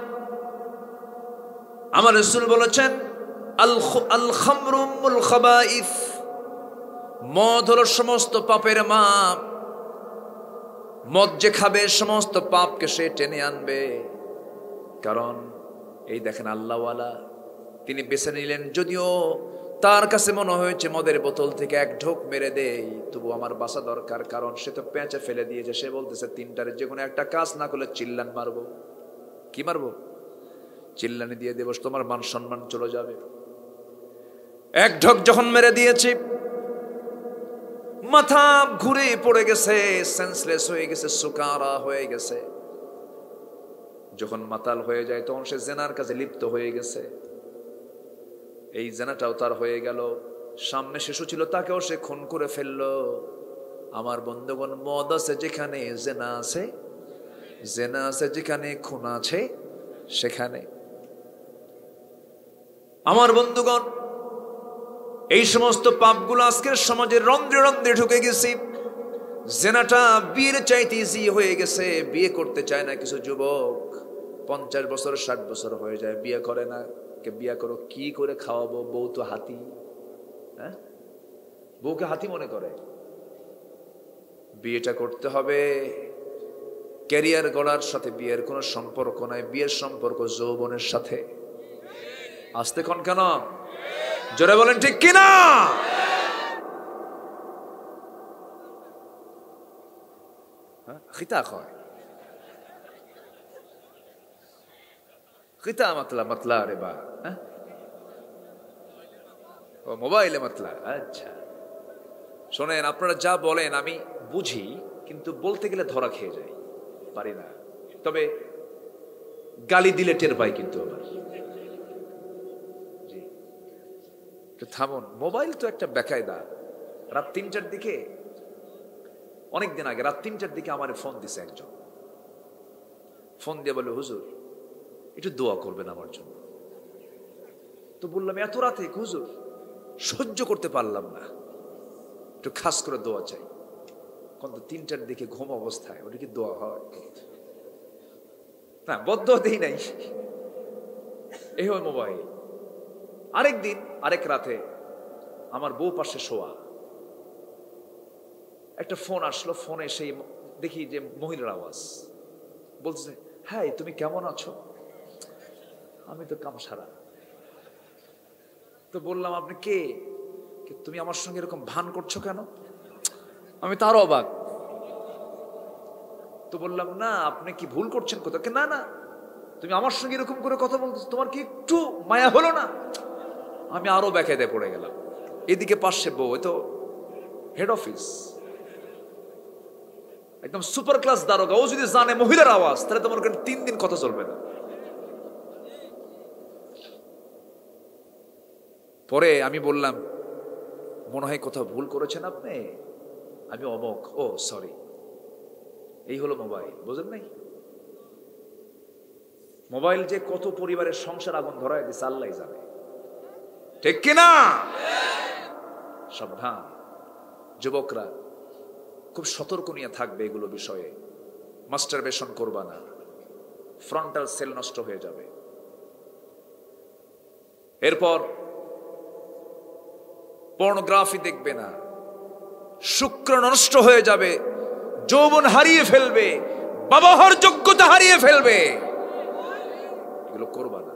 আমার রাসূল বলেছেন, আল খামরু মুল খাবাইস, মদ হলো সমস্ত পাপের মা। মদ যে খাবে সমস্ত পাপকে সে টেনে আনবে। কারণ এই দেখেন আল্লাহওয়ালা, তিনি বেছে নিলেন, যদিও তার কাছে মনে হয়েছে মদের বোতল থেকে এক ঢোক মেরে দেই, তবু আমার বাঁচা দরকার, কারণ সে তো পেঁচে ফেলে দিয়েছে। সে বলতেছে 3টার যে কোনো একটা কাজ না করলে চিল্লান মারবো। কি মারবো? চিল্লানি দিয়ে দেব, তোমার মান সম্মান চলে যাবে। এক ঢক যখন মেরে দিয়েছি, মাথা ঘুরে পড়ে গেছে, সেন্সলেস হয়ে গেছে, সুকারা হয়ে গেছে। যখন মাতাল হয়ে যায় তখন সে জেনার কাছে লিপ্ত হয়ে গেছে। এই জেনাটাও তার হয়ে গেল। সামনে শিশু ছিল, তাকেও সে খুন করে ফেললো। আমার বন্ধুগণ, মদ আছে যেখানে জেনা আছে, জেনা আছে যেখানে খুন আছে সেখানে। আমার বন্ধুগণ, এই সমস্ত পাপগুলো আজকের সমাজের রন্ধ্রে রন্ধ্রে ঢুকে গেছি। জেনাটা বিয়ের চাইতে ইজি হয়ে গেছে। বিয়ে করতে চায় না কিছু যুবক, 50 বছর 60 বছর হয়ে যায়, বিয়ে করে না। কে বিয়ে করো, কি করে খাওয়াবো? বউ তো হাতি। হ্যাঁ, বউকে হাতি মনে করে। বিয়েটা করতে হবে, ক্যারিয়ার গড়ার সাথে বিয়ের কোনো সম্পর্ক নাই। বিয়ের সম্পর্ক যৌবনের সাথে। আসতে কোন কেন? জোরে বলেন ঠিক কিনা? খিতা কয়, খিতা মাতলা রে বা, ও মোবাইলে মাতলা। আচ্ছা শোনেন, আপনারা যা বলেন আমি বুঝি, কিন্তু বলতে গেলে ধরা খেয়ে যাই, পারি না। তবে গালি দিলে টের পাই কিন্তু আবার। জি, একটু থামুন। মোবাইল তো একটা বেকায়দা। রাত 3টার দিকে, অনেকদিন আগে রাত 3টার দিকে আমার ফোন দিছে একজন। ফোন দিয়ে বলে, হুজুর একটু দোয়া করবেন আমার জন্য। তো বললাম, এত রাতে? হুজুর সহ্য করতে পারলাম না, একটু খাস করে দোয়া চাই। কিন্তু 3টার দিকে ঘুম অবস্থায় ওটা কি দোয়া হয়? না, বদ্ধ দেই নাই। এই হয় মোবাইল। আরেকদিন আরেক রাতে আমার বউ পাশে শোয়া, একটা ফোন আসলো। ফোনে সেই দেখি যে মহিলার আওয়াজ। বলছে, হ্যাঁ তুমি কেমন আছো? আমি তো কামসারা। তো বললাম, আপনি কে? তুমি আমার সঙ্গে এরকম ভান করছো কেন? আমি তার অবাক। তো বললাম, না আপনি কি ভুল করছেন কোথাও? না না, তুমি আমার সঙ্গে এরকম করে কথা বলছো, তোমার কি একটু মায়া হলো না? আমি আরো বেকায়দায় পড়ে গেলাম। এদিকে পাশে বউ, তো হেড অফিস, একদম সুপার ক্লাস দারোগা। ও যদি জানে মহিলার আওয়াজ, তাহলে তোমার 3 দিন কথা চলবে না। পরে আমি বললাম, মনে হয় কোথাও ভুল করেছেন আপনি, আমি অমক। ও সরি। এই হলো মোবাইল, বুঝেন নাই? মোবাইল যে কত পরিবারের সংসার আগুন ধরায় দিচ্ছে আল্লাহ জানে, ঠিক কিনা? সাবধান যুবকরা, খুব সতর্ক নিয়ে থাকবে এগুলো বিষয়ে। মাস্টারবেশন করবা না, ফ্রন্টাল সেল নষ্ট হয়ে যাবে। এরপর পর্নোগ্রাফি দেখবে না, শুক্র নষ্ট হয়ে যাবে, যৌবন হারিয়ে ফেলবে, বাবা হওয়ার যোগ্যতা হারিয়ে ফেলবে। এগুলো করবা না।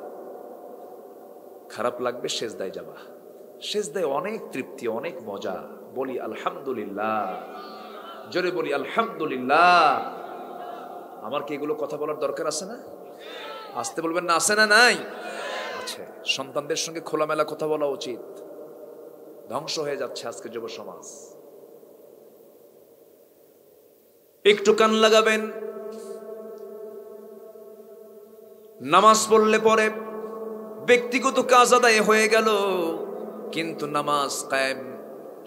খারাপ লাগবে, সেজদায় যাবা। সেজদায় অনেক তৃপ্তি, অনেক মজা। বলি আলহামদুলিল্লাহ, জোরে বলি আলহামদুলিল্লাহ। আমার কি এগুলো কথা বলার দরকার আছে না? আসতে বলবেন না, আছে না? নাই আছে। সন্তানদের সঙ্গে খোলামেলা কথা বলা উচিত। ধ্বংস হয়ে যাচ্ছে আজকে যুব সমাজ। একটু কান লাগাবেন। নামাজ পড়লে পরে ব্যক্তিগত কাজ আদায় হয়ে গেল, কিন্তু নামাজ কায়েম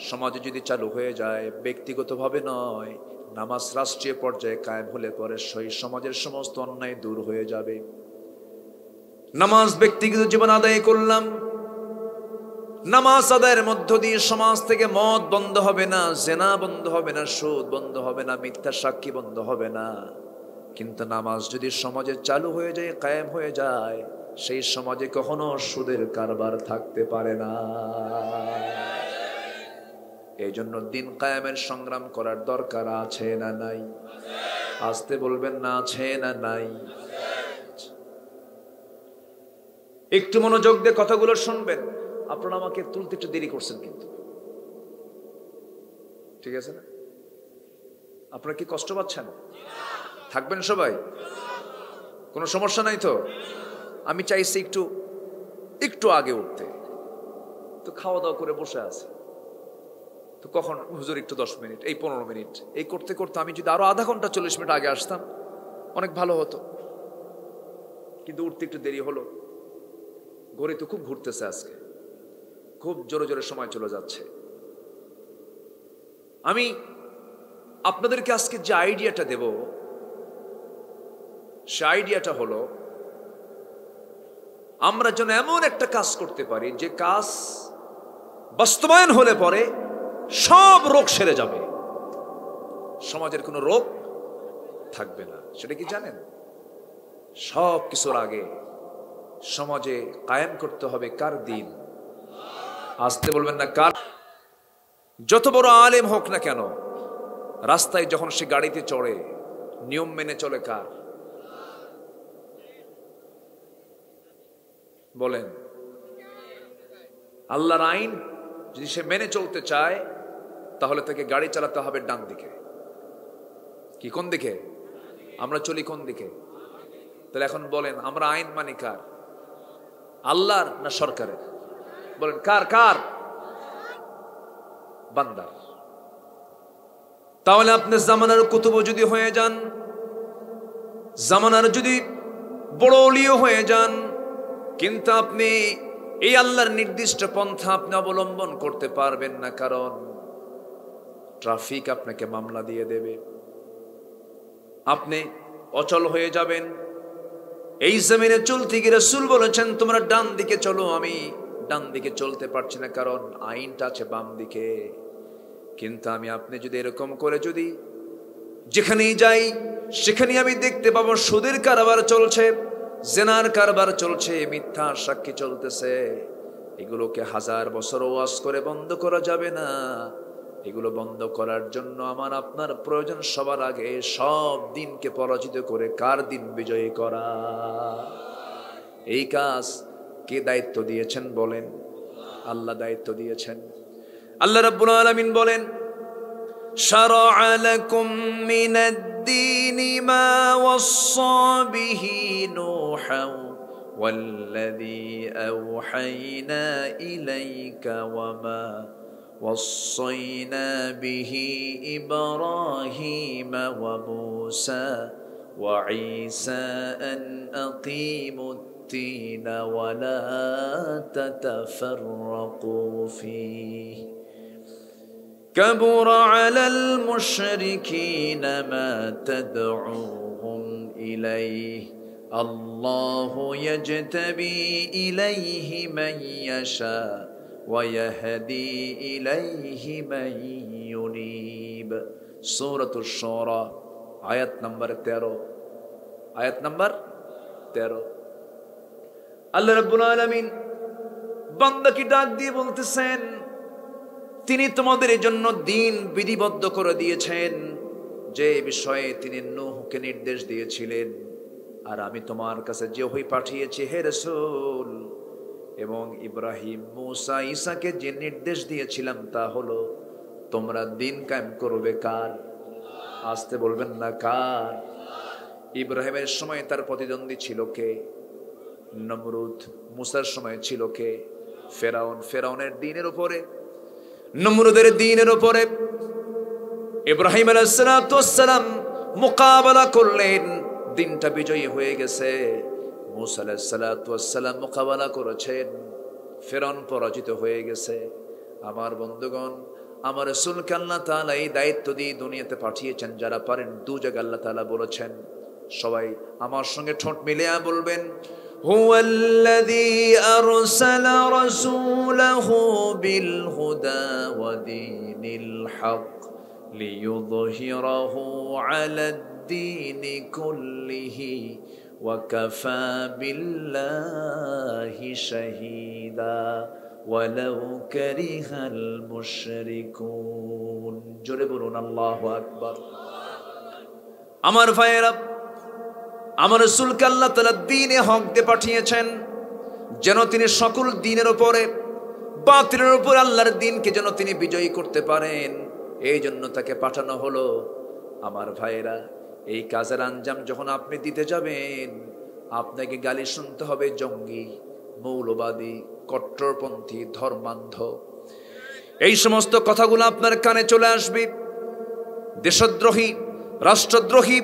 সমাজে যদি চালু হয়ে যায়, ব্যক্তিগতভাবে নয়, নামাজ রাষ্ট্রীয় পর্যায়ে কায়েম হলে পরে সেই সমাজের সমস্ত অন্যায় দূর হয়ে যাবে। নামাজ ব্যক্তিগত জীবন আদায় করলাম, নামাজ আদায়ের মধ্য দিয়ে সমাজ থেকে মদ বন্ধ হবে না, জেনা বন্ধ হবে না, সুদ বন্ধ হবে না, মিথ্যা সাক্ষী বন্ধ হবে না। কিন্তু নামাজ যদি সমাজে চালু হয়ে যায়, কায়েম হয়ে যায়, সেই সমাজে কখনো সুদের কারবার থাকতে পারে না। এই জন্য দিন কায়েমের সংগ্রাম করার দরকার আছে না নাই? আসতে বলবেন না, আছে না নাই? একটু মনোযোগ দিয়ে কথাগুলো শুনবেন। আপনারা আমাকে তুলতে একটু দেরি করছেন, কিন্তু ঠিক আছে না? আপনারা কি কষ্ট পাচ্ছেন? থাকবেন সবাই? কোনো সমস্যা নাই তো? আমি চাইছি একটু একটু আগে উঠতে, তো খাওয়া দাওয়া করে বসে আছি। তো কখন হুজুর একটু 10 মিনিট, এই 15 মিনিট, এই করতে করতে আমি যদি আরো আধা ঘন্টা 40 মিনিট আগে আসতাম অনেক ভালো হতো। কিন্তু উঠতে একটু দেরি হলো। ঘড়ি তো খুব ঘুরতেছে আজকে, খুব জোরে জোরে সময় চলে যাচ্ছে। আমি আপনাদেরকে আজকে যে আইডিয়াটা দেব, সে আইডিয়াটা হলো আমরা যেন এমন একটা কাজ করতে পারি যে কাজ বাস্তবায়ন হলে পরে সব রোগ সেরে যাবে, সমাজের কোনো রোগ থাকবে না। সেটা কি জানেন? সব কিছুর আগে সমাজে কায়েম করতে হবে কার দিন? আসতে বলবেন না কার? যত বড় আলেম হোক না কেন, রাস্তায় যখন সে গাড়িতে চড়ে নিয়ম মেনে চলে কার? বলেন। আল্লাহর আইন যদি সে মেনে চলতে চায় তাহলে তাকে গাড়ি চালাতে হবে ডান দিকে। কি কোন দিকে? আমরা চলি কোন দিকে? তাহলে এখন বলেন আমরা আইন মানি কার? আল্লাহর না সরকারের? বলেন কার? কার? বান্দার। তাহলে আপনি জামানার কুতুব যদি হয়ে যান, জামানার যদি বড় ওলিও হয়ে যান, কিন্তু আপনি এই আল্লাহর নির্দিষ্ট পন্থা আপনি অবলম্বন করতে পারবেন না, কারণ ট্রাফিক আপনাকে মামলা দিয়ে দেবে, আপনি অচল হয়ে যাবেন। এই জমিনে চলতে গিয়ে রাসূল বলেছেন তোমরা ডান দিকে চলো, আমি ডান দিকে চলতে পারছি না কারণ আইনটা আছে বাম দিকে। কিন্তু আমি আপনি যদি এরকম করে যদি যেখানেই যাই সেখানেই আমি দেখতে পাবো সুদের কারবার চলছে, জেনার কারবার চলছে, মিথ্যা সাক্ষী চলতেছে, এগুলোকে 1000 বছর ওয়াজ করে বন্ধ করা যাবে না। এগুলো বন্ধ করার জন্য আমার আপনার প্রয়োজন সবার আগে সব দিনকে পরাজিত করে কার দিন বিজয়ী করা। এই কাজ কে দায়িত্ব দিয়েছেন বলেন? আল্লাহ দায়িত্ব দিয়েছেন। আল্লাহ রাব্বুল আলামিন বলেন শারা'a লাকুম মিনাদ-দীনি মা ওয়াসসা বিহি নূহান ওয়াল্লাযী আওহায়না ইলাইকা ওয়া মা وصينا به إبراهيم وموسى وعيسى أن أقيموا الدين ولا تتفرقوا فيه كبر على المشركين ما تدعوهم إليه الله يجتبي إليه من يشاء ويهدي إليه من ينيب سورة الشورى آيات نمبر 13 آيات نمبر 13 আল্লাহ রাব্বুল আলামিন বান্দাকে ডাক দিয়ে বলতেছেন তিনি তোমাদের জন্য দ্বীন বিধিবদ্ধ করে দিয়েছেন যে বিষয়ে তিনি নূহকে নির্দেশ দিয়েছিলেন, আর আমি তোমার কাছে যে ওহী পাঠিয়েছি হে রাসূল, এবং ইব্রাহিম, মূসা, ঈসাকে যে নির্দেশ দিয়েছিলাম তা হলো তোমরা দ্বীন কায়েম করবে কার? আসতে বলবেন না কার? ইব্রাহিমের সময় তার প্রতিদ্বন্দ্বী ছিল কে? নমরুদ। মূসার সময় ছিল কে? ফেরাউন। ফেরাউনের দ্বীনের উপরে, নমরুদের দ্বীনের উপরে ইব্রাহিম আলাইহিস সালাতু ওয়াস সালাম মোকাবেলা করলেন, দ্বীনটা বিজয়ী হয়ে গেছে। মূসা আলাইহিস সালাতু ওয়াস সালাম মোকাবেলা করেছেন, ফেরাউন পরাজিত হয়ে গেছে। আমার বন্ধুগণ, আমার রাসূলকে আল্লাহ তাআলা এই দায়িত্ব দিয়ে দুনিয়াতে পাঠিয়েছেন, যারা পারেন দু জায়গায় আল্লাহ তাআলা বলেছেন, সবাই আমার সঙ্গে ঠোঁট মিলিয়ে বলবেন হুয়াল্লাযী আরসালা রাসূলাহু বিল হুদা ওয়া দীনিল হক লিইয়ুযহিরাহু আলাদ-দীনি কুল্লিহি ওয়া কাফা বিল্লাহি শাহীদা ওয়ালাউ কারিহাল মুশরিকুন। জোরে বলুন আল্লাহু আকবার। আমার ভাইয়েরা, আমার রাসূলকে আল্লাহ তাআলা দ্বীনে হক দিয়ে পাঠিয়েছেন যেন তিনি সকল দ্বীনের উপরে, বাতিলের উপরে আল্লাহর দ্বীনকে যেন তিনি বিজয়ী করতে পারেন, এই জন্য তাকে পাঠানো হলো। আমার ভাইয়েরা, এই কাজের আঞ্জাম যখন আপনি দিতে যাবেন, আপনাকে গালি শুনতে হবে জঙ্গি, মৌলবাদী, কট্টরপন্থী, ধর্মান্ধ। এই সমস্ত কথাগুলো আপনার কানে চলে আসবে। দেশদ্রোহী, রাষ্ট্রদ্রোহী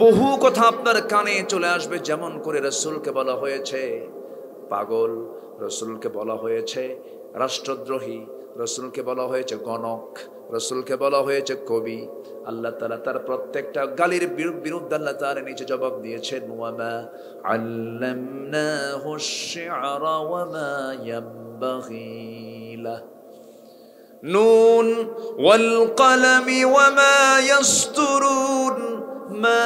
বহু কথা আপনার কানে চলে আসবে। যেমন করে রাসূলকে বলা হয়েছে পাগল, রাসূলকে বলা হয়েছে রাষ্ট্রদ্রোহী, রাসূলকে বলা হয়েছে গণক, রাসূলকে বলা হয়েছে কবি। আল্লাহ তাআলা তার প্রত্যেকটা গালির বিরুদ্ধে আল্লাহ তাআলা নিচে জবাব দিয়েছেন, ওয়ামা আল্লামনাহু আশ-শি'রা ওয়ামা ইয়ানবাগী লাহু নুন ওয়াল কলমি ওয়ামা ইয়াসতুরুন মা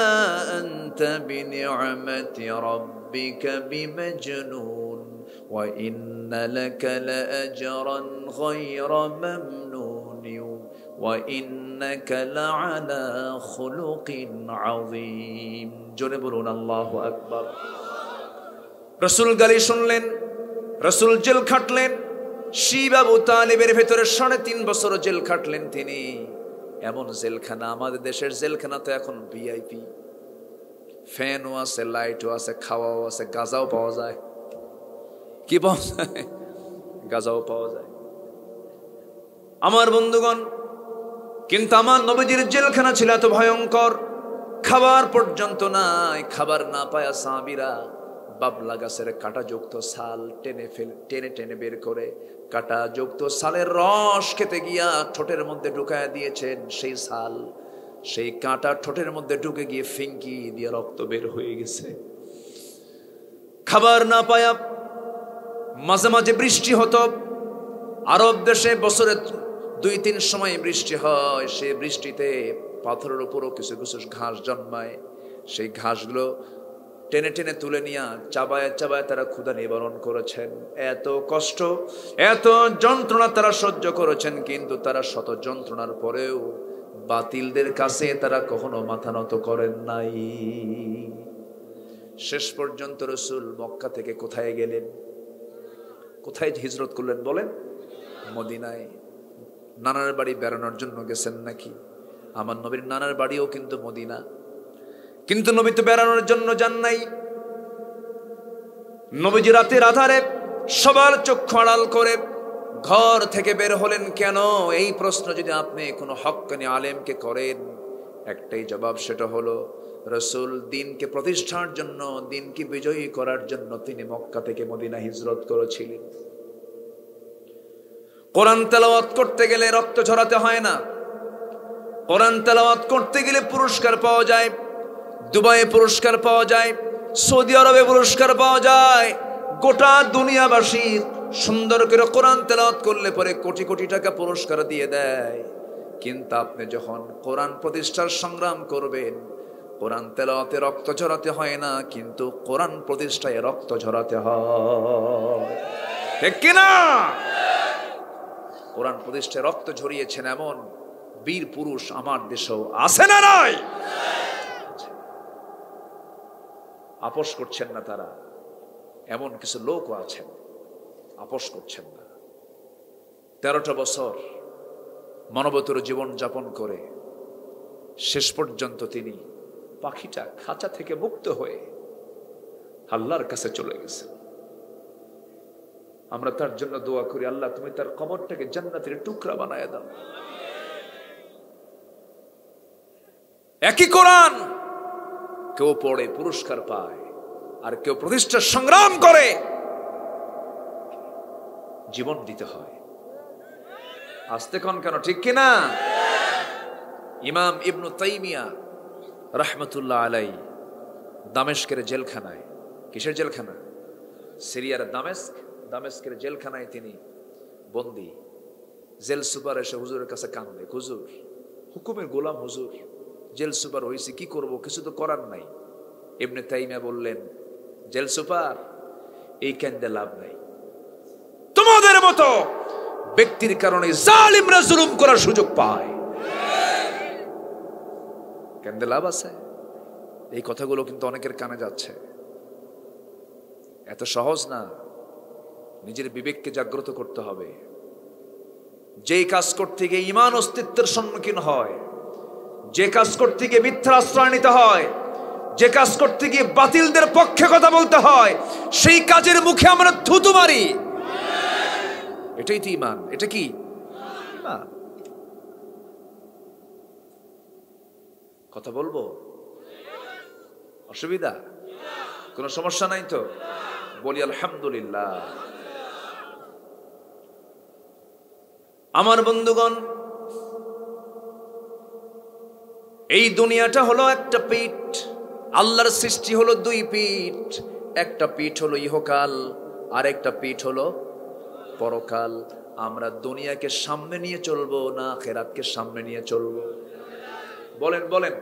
আনতা বিনি'মাতি রাব্বিকা বিমাজনুন ওয়া ইন্না লাকা লাআজরান গায়রা মামনুন ওয়া ইন্নাকা লাআলা খুলুকিন আযীম। জোরে বলুন আল্লাহু আকবার। রাসূল গালি শুনলেন, রাসূল জেল খাটলেন। শিব আবু তালিবের ভেতরে 3.5 বছর জেল খাটলেন তিনি। এমন জেলখানা, আমাদের দেশের জেলখানা তো এখন ভিআইপি, ফ্যানও আছে, লাইটও আছে, খাওয়াও আছে, গাঁজাও পাওয়া যায়। কি পাওয়া যায়? গাঁজাও পাওয়া যায় আমার বন্ধুগণ। কিন্তু আমার নবীজির জেলখানা ছিল এত ভয়ঙ্কর, খাবার পর্যন্ত নাই। খাবার না পায়া সাহাবীরা বাবলা গাছের কাঁটাযুক্ত ছাল টেনে টেনে বের করে কাঁটাযুক্ত ছালের রস খেতে গিয়া ঠোঁটের মধ্যে ঢুকায় দিয়েছেন। সেই ছাল, সেই কাঁটা ঠোঁটের মধ্যে ঢুকে গিয়ে ফিঙ্কি দিয়ে রক্ত বের হয়ে গেছে। খাবার না পায়া মাঝে মাঝে বৃষ্টি হতো। আরব দেশে বছরে 2-3 সময় বৃষ্টি হয়। সেই বৃষ্টিতে পাথরের উপরও কিছু কিছু ঘাস জন্মায়। সেই ঘাসগুলো টেনে টেনে তুলে নিয়ে চাবায় চাবায় তারা ক্ষুধা নিবারণ করেছেন। এত কষ্ট, এত যন্ত্রণা তারা সহ্য করেছেন। কিন্তু তারা শত যন্ত্রণার পরেও বাতিলদের কাছে তারা কখনো মাথা নত করেন নাই। শেষ পর্যন্ত রাসূল মক্কা থেকে কোথায় গেলেন? কোথায় হিজরত করলেন বলেন? মদিনায়। নানার বাড়ি বেড়ানোর জন্য গেছেন নাকি? আমার নবীর নানার বাড়িও কিন্তু মদিনা। কিন্তু নবী তো বেড়ানোর জন্য যান নাই। নবীজি রাতের আধারে সবার চক্ষু আড়াল করে ঘর থেকে বের হলেন কেন? এই প্রশ্ন যদি আপনি কোনো হক্কানি আলেমকে করেন, একটাই জবাব, সেটা হলো রাসূল দিনকে প্রতিষ্ঠার জন্য, দিনকে বিজয়ী করার জন্য তিনি মক্কা থেকে মদিনা হিজরত করেছিলেন। কোরআন তেলাওয়াত করতে গেলে রক্ত ঝরাতে হয় না। কোরআন তেলাওয়াত করতে গেলে পুরস্কার পাওয়া যায়। দুবাইয়ে পুরস্কার পাওয়া যায়, সৌদি আরবে পুরস্কার পাওয়া যায়। গোটা দুনিয়াবাসী সুন্দর করে কোরআন তেলাওয়াত করলে পরে কোটি কোটি টাকা পুরস্কার দিয়ে দেয়। কিন্তু আপনি যখন কোরআন প্রতিষ্ঠার সংগ্রাম করবেন, কোরআন তেলাওয়াতে রক্ত ঝরাতে হয় না, কিন্তু কোরআন প্রতিষ্ঠায় রক্ত ঝরাতে হয়। ঠিক কিনা? কোরআন প্রতিষ্ঠায় রক্ত ঝরিয়েছেন এমন বীর পুরুষ আমার দেশেও আছে না নাই? আপোষ করছেন না তারা। এমন কিছু লোকও আছেন আপোষ করছেন না। 13টা বছর মানবতর জীবন যাপন করে শেষ পর্যন্ত তিনি পাখিটা খাঁচা থেকে মুক্ত হয়ে আল্লাহর কাছে চলে গেছেন। আমরা তার জন্য দোয়া করি, আল্লাহ তুমি তার কবরটাকে জান্নাতের টুকরা বানায় দাও। একই কোরআন কেউ পড়ে পুরস্কার পায়, আর কেউ প্রতিষ্ঠার সংগ্রাম করে জীবন দিতে হয়। আস্তে কোন কেন, ঠিক কিনা? ইমাম ইবনু তাইমিয়া রাহমাতুল্লাহ আলাই দামেস্কের জেলখানায়, কিসের জেলখানা? সিরিয়ার দামেস্কের জেলখানায় তিনি বন্দী। জেল সুপার এসে হুজুরের কাছে কান্দে, হুজুর হুকুমের গোলাম, হুজুর জেল সুপার হয়েছে, কি করব, কিছু তো করার নাই। ইবনে তাইমিয়া বললেন, জেল সুপার এই কান্দে লাভ নাই, তোমাদের মতো ব্যক্তির কারণে জালিমরা জুলুম করার সুযোগ পায়, কান্দে লাভ আছে? এই কথাগুলো কিন্তু অনেকের কানে যাচ্ছে। এত সহজ না, নিজের বিবেককে জাগ্রত করতে হবে। যেই কাজ করতে গিয়ে ঈমান অস্তিত্বের সম্মুখীন হয়, যে কাজ করতে গিয়ে মিথ্যার আশ্রয় নিতে হয়, যে কাজ করতে গিয়ে বাতিলদের পক্ষে কথা বলতে হয়, সেই কাজের মুখে আমরা থুতু মারি। এটাই তো ঈমান। এটা কি ঈমান? কথা বলবো? অসুবিধা? কোনো সমস্যা নাই তো? বলি আলহামদুলিল্লাহ। আমার বন্ধুগণ, এই দুনিয়াটা হলো একটা পিঠ। আল্লাহর সৃষ্টি হলো দুই পিঠ। একটা পিঠ হলো ইহকাল, আর একটা পিঠ হলো পরকাল। আমরা দুনিয়াকে সামনে নিয়ে চলবো না আখিরাতকে সামনে নিয়ে চলবো? বলেন বলেন।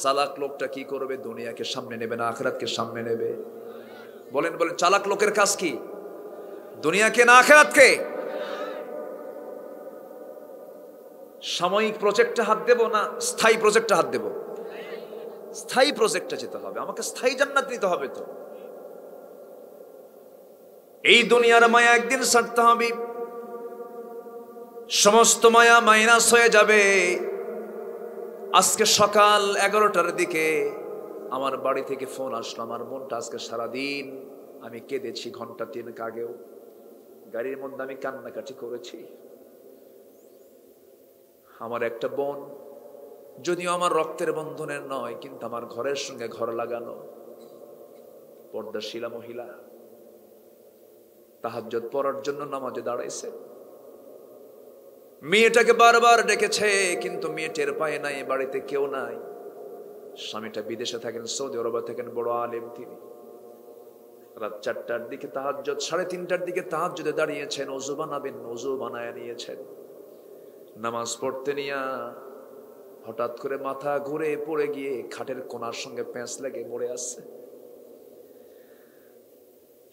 চালাক লোকটা কি করবে? দুনিয়াকে সামনে নেবে না আখিরাতকে সামনে নেবে? বলেন বলেন। চালাক লোকের কাজ কি? দুনিয়াকে না আখিরাতকে? সাময়িক প্রজেক্টে হাত দেব না স্থায়ী প্রজেক্টে হাত দেব? স্থায়ী প্রজেক্টে যেতে হবে, আমাকে স্থায়ী জান্নাত নিতে হবে। তো এই দুনিয়ার মায়া একদিন ছাড়তে হবে। সমস্ত মায়া মাইনাস হয়ে যাবে। আজকে সকাল 11টার দিকে আমার বাড়ি থেকে ফোন আসলো। আমার মনটা আজকে সারাদিন আমি কেঁদেছি, ঘন্টা 3 আগেও গাড়ির মধ্যে আমি কান্নাকাটি করেছি। আমার একটা বোন, যদিও আমার রক্তের বন্ধনের নয়, কিন্তু আমার ঘরের সঙ্গে ঘর লাগানো, পর্দাশীলা মহিলা, তাহাজ্জুদ পড়ার জন্য নামাজে দাঁড়াইছে। মেয়েটাকে বারবার ডেকেছে, কিন্তু মেয়ে টের পায় নাই, বাড়িতে কেউ নাই। স্বামীটা বিদেশে থাকেন, সৌদি আরবে থাকেন, বড় আলেম তিনি। রাত 4টার দিকে তাহাজ্জুদ, 3:30টার দিকে তাহাজ্জুদে দাঁড়িয়েছেন। ওযু বানাবেন, ওযু বানায় নিয়েছেন। নামাজ পড়তে নিয়া হঠাৎ করে মাথা ঘুরে পড়ে গিয়ে খাটের কোণার সঙ্গে প্যাঁচ লেগে মরে আসছে।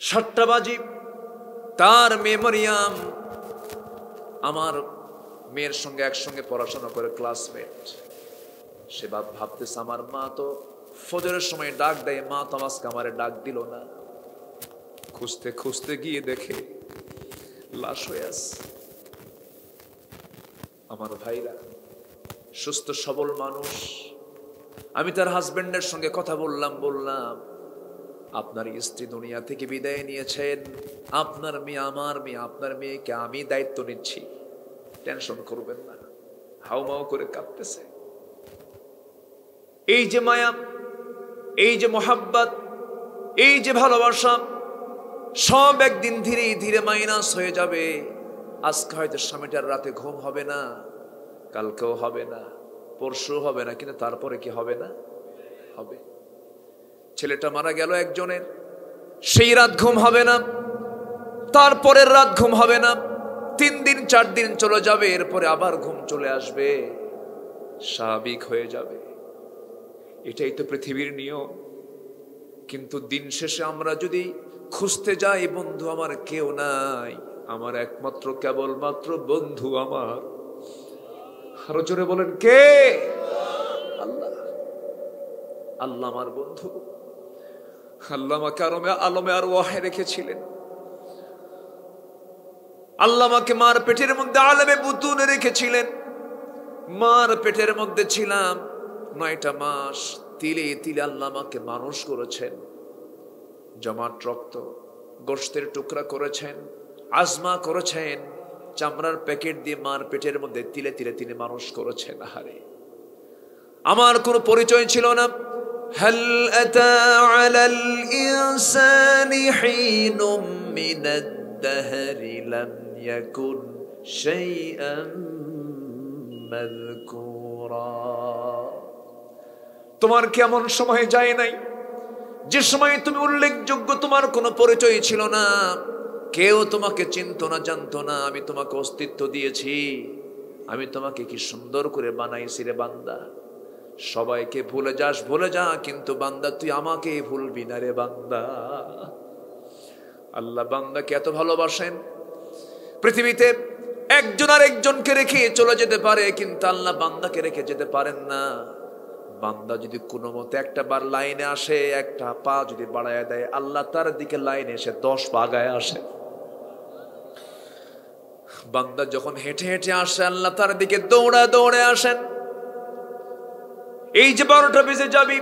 7টা বাজে। তার মেয়ে মরিয়াম, আমার মেয়ের সঙ্গে একসঙ্গে পড়াশোনা করে ক্লাসমেট, সে ভাবতেছে আমার মা তো ফজরের সময় ডাক দেয়, মা তো আজকে আমারে ডাক দিল না। খুঁজতে খুঁজতে গিয়ে দেখে লাশ হয়ে আছে। আমার ভাইরা, সুস্থ সবল মানুষ। আমি তার হাজবেন্ডের সঙ্গে কথা বললাম, আপনার স্ত্রী দুনিয়া থেকে বিদায় নিয়েছেন, আপনার মেয়ে, আমার মেয়ে, আপনার মেয়েকে আমি দায়িত্ব নিচ্ছি, টেনশন করবেন না। হাউমাউ করে কাঁদতেছে। এই যে মায়া, এই যে মোহাব্বত, এই যে ভালোবাসা, সব একদিন ধীরে ধীরে মাইনাস হয়ে যাবে। আজকে হয়তো স্বামীটার রাতে ঘুম হবে না, কালকেও হবে না, পরশু হবে না, কিন্তু তারপরে কি হবে না? হবে। ছেলেটা মারা গেল একজনের, সেই রাত ঘুম হবে না, তারপরের রাত ঘুম হবে না, 3 দিন 4 দিন চলে যাবে, এরপরে আবার ঘুম চলে আসবে, স্বাভাবিক হয়ে যাবে। এটাই তো পৃথিবীর নিয়ম। কিন্তু দিন শেষে আমরা যদি খুঁজতে যাই, বন্ধু আমার কেউ নাই, আমার একমাত্র কেবলমাত্র বন্ধু আমার। আরো জোরে বলেন, কে? আল্লাহ। আল্লাহ আমার বন্ধু। আল্লাহ আমাকে আলমে আর ওয়াহে রেখেছিলেন। আল্লাহ আমাকে মার পেটের মধ্যে আলমে বুতুনে রেখেছিলেন। মার পেটের মধ্যে ছিলাম 9টা মাস। তিলে তিলে আল্লাহ আমাকে মানুষ করেছেন। জমাট রক্ত, গোশতের টুকরা করেছেন, আজমা করেছেন, চামড়ার প্যাকেট দিয়ে মার পেটের মধ্যে তিলে তিলে তিনি মানুষ করেছেন। আহারে, আমার কোনো পরিচয় ছিল না। হাল আতা আলাল ইনসানি হিনুম মিনাদ দাহরি লাম ইয়াকুন শাইআন মাযকুরা। তোমার কেমন সময় যায় নাই যে সময় তুমি উল্লেখযোগ্য, তোমার কোনো পরিচয় ছিল না, কেউ তোমাকে চিনতো না, জানতো না। আমি তোমাকে অস্তিত্ব দিয়েছি, আমি তোমাকে কি সুন্দর করে বানাইছি রে বান্দা। সবাইকে ভুলে যাস, ভুলে যা, কিন্তু বান্দা তুই আমাকে ভুলবি না রে বান্দা। আল্লাহ বান্দাকে এত ভালোবাসেন। পৃথিবীতে একজন আর একজনকে রেখে চলে যেতে পারে, কিন্তু আল্লাহ বান্দাকে রেখে যেতে পারেন না। বান্দা যদি কোনো মতে একটা বার লাইনে আসে, একটা পা যদি বাড়ায় দেয়, আল্লাহ তার দিকে লাইনে এসে 10 পা আগায় আসে। বান্দা যখন হেঁটে হেঁটে আসে, আল্লাহ তার দিকে দৌড়া দৌড়ে আসেন। এই যে 12টা বেজে যাবি,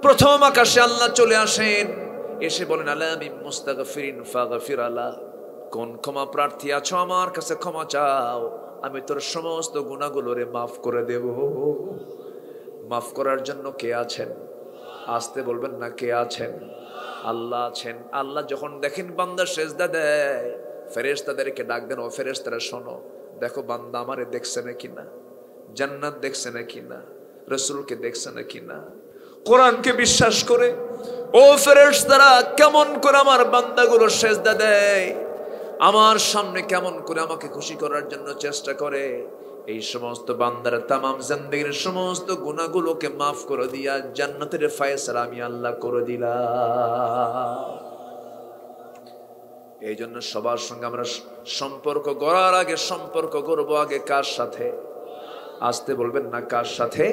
প্রথম আকাশে আল্লাহ চলে আসেন, এসে বলেন আলা মিন মুস্তাগফিরিন ফাগফির আলা, কোন ক্ষমা প্রার্থী আছো আমার কাছে ক্ষমা চাও, আমি তোর সমস্ত গুনাহগুলোরে মাফ করে দেব। মাফ করার জন্য কে আছেন? আসতে বলবেন না, কে আছেন? আল্লাহ আছেন। আল্লাহ যখন দেখেন বান্দা সেজদা দেয়, ফেরেশতাদেরকে ডাক দেন, ও ফেরেশতারা শোনো, দেখো বান্দা আমারে দেখছে নাকি না, জান্নাত দেখছে নাকি না, রাসূলকে দেখছে নাকি না, কোরআনকে বিশ্বাস করে। ও ফেরেশতারা কেমন করে আমার বান্দাগুলো সেজদা দেয়, আমার সামনে কেমন করে আমাকে খুশি করার জন্য চেষ্টা করে। এই সমস্ত বান্দার তামাম জিন্দেগীর সমস্ত গুনাহগুলোকে মাফ করে দিয়া জান্নাতের ফয়সালা আমি আল্লাহ করে দিলাম। এই জন্য সবার সঙ্গে আমরা সম্পর্ক গড়ার আগে সম্পর্ক গড়বো আগে কার সাথে? আসতে বলবেন না, কার সাথে?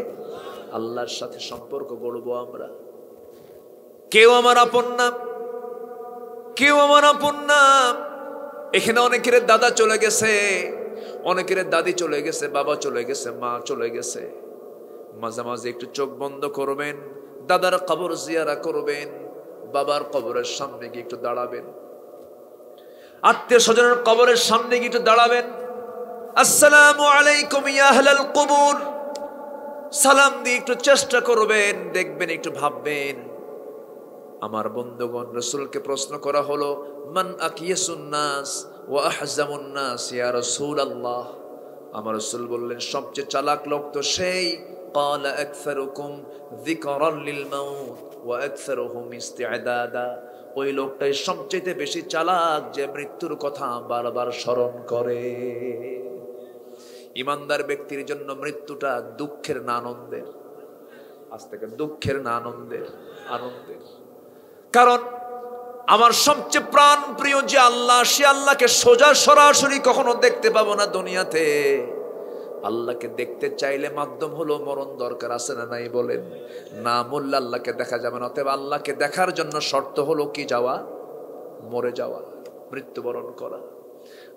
আল্লাহর সাথে সম্পর্ক গড়বো আমরা। কেউ আমার আপন না, কেউ আমার আপন না। এখানে অনেকের দাদা চলে গেছে, অনেকের দাদি চলে গেছে, বাবা চলে গেছে, মা চলে গেছে। মাঝে মাঝে একটু চোখ বন্ধ করবেন, দাদার কবর জিয়ারা করবেন, বাবার কবরের সামনে গিয়ে একটু দাঁড়াবেন, আত্মীয় স্বজনের কবরের সামনে গিয়ে একটু দাঁড়াবেন। আসসালামু আলাইকুম ইয়া আহলাল কুবুর, সালাম দিয়ে একটু চেষ্টা করবেন, দেখবেন, একটু ভাববেন। আমার বন্ধুগণ, রাসূলকে প্রশ্ন করা হলো, মান আকিয়াসুন নাস ওয়া আহজামুন নাস ইয়া রাসূলুল্লাহ। আমার রাসূল বললেন, সবচেয়ে চালাক লোক তো সেই, ক্বালা আকসারুকুম যিকরান লিল মাউত ওয়া আকসারুহুম ইস্তি'দাদা। ওই লোকটাই সবচেয়ে বেশি চালাক যে মৃত্যুর কথা বারবার স্মরণ করে। ইমানদার ব্যক্তির জন্য মৃত্যুটা দুঃখের না আনন্দের? আজ থেকে দুঃখের না আনন্দের? আনন্দের। কারণ আমার সবচেয়ে প্রাণ প্রিয় যে আল্লাহ, সে আল্লাহকে সোজা সরাসরি কখনো দেখতে পাবো না দুনিয়াতে। আল্লাহকে দেখতে চাইলে মাধ্যম হলো মরণ দরকার, আছে না নাই বলেন? না মরলে আল্লাহকে দেখা যাবে না। অতএব আল্লাহকে দেখার জন্য শর্ত হলো কি? যাওয়া, মরে যাওয়া, মৃত্যুবরণ করা।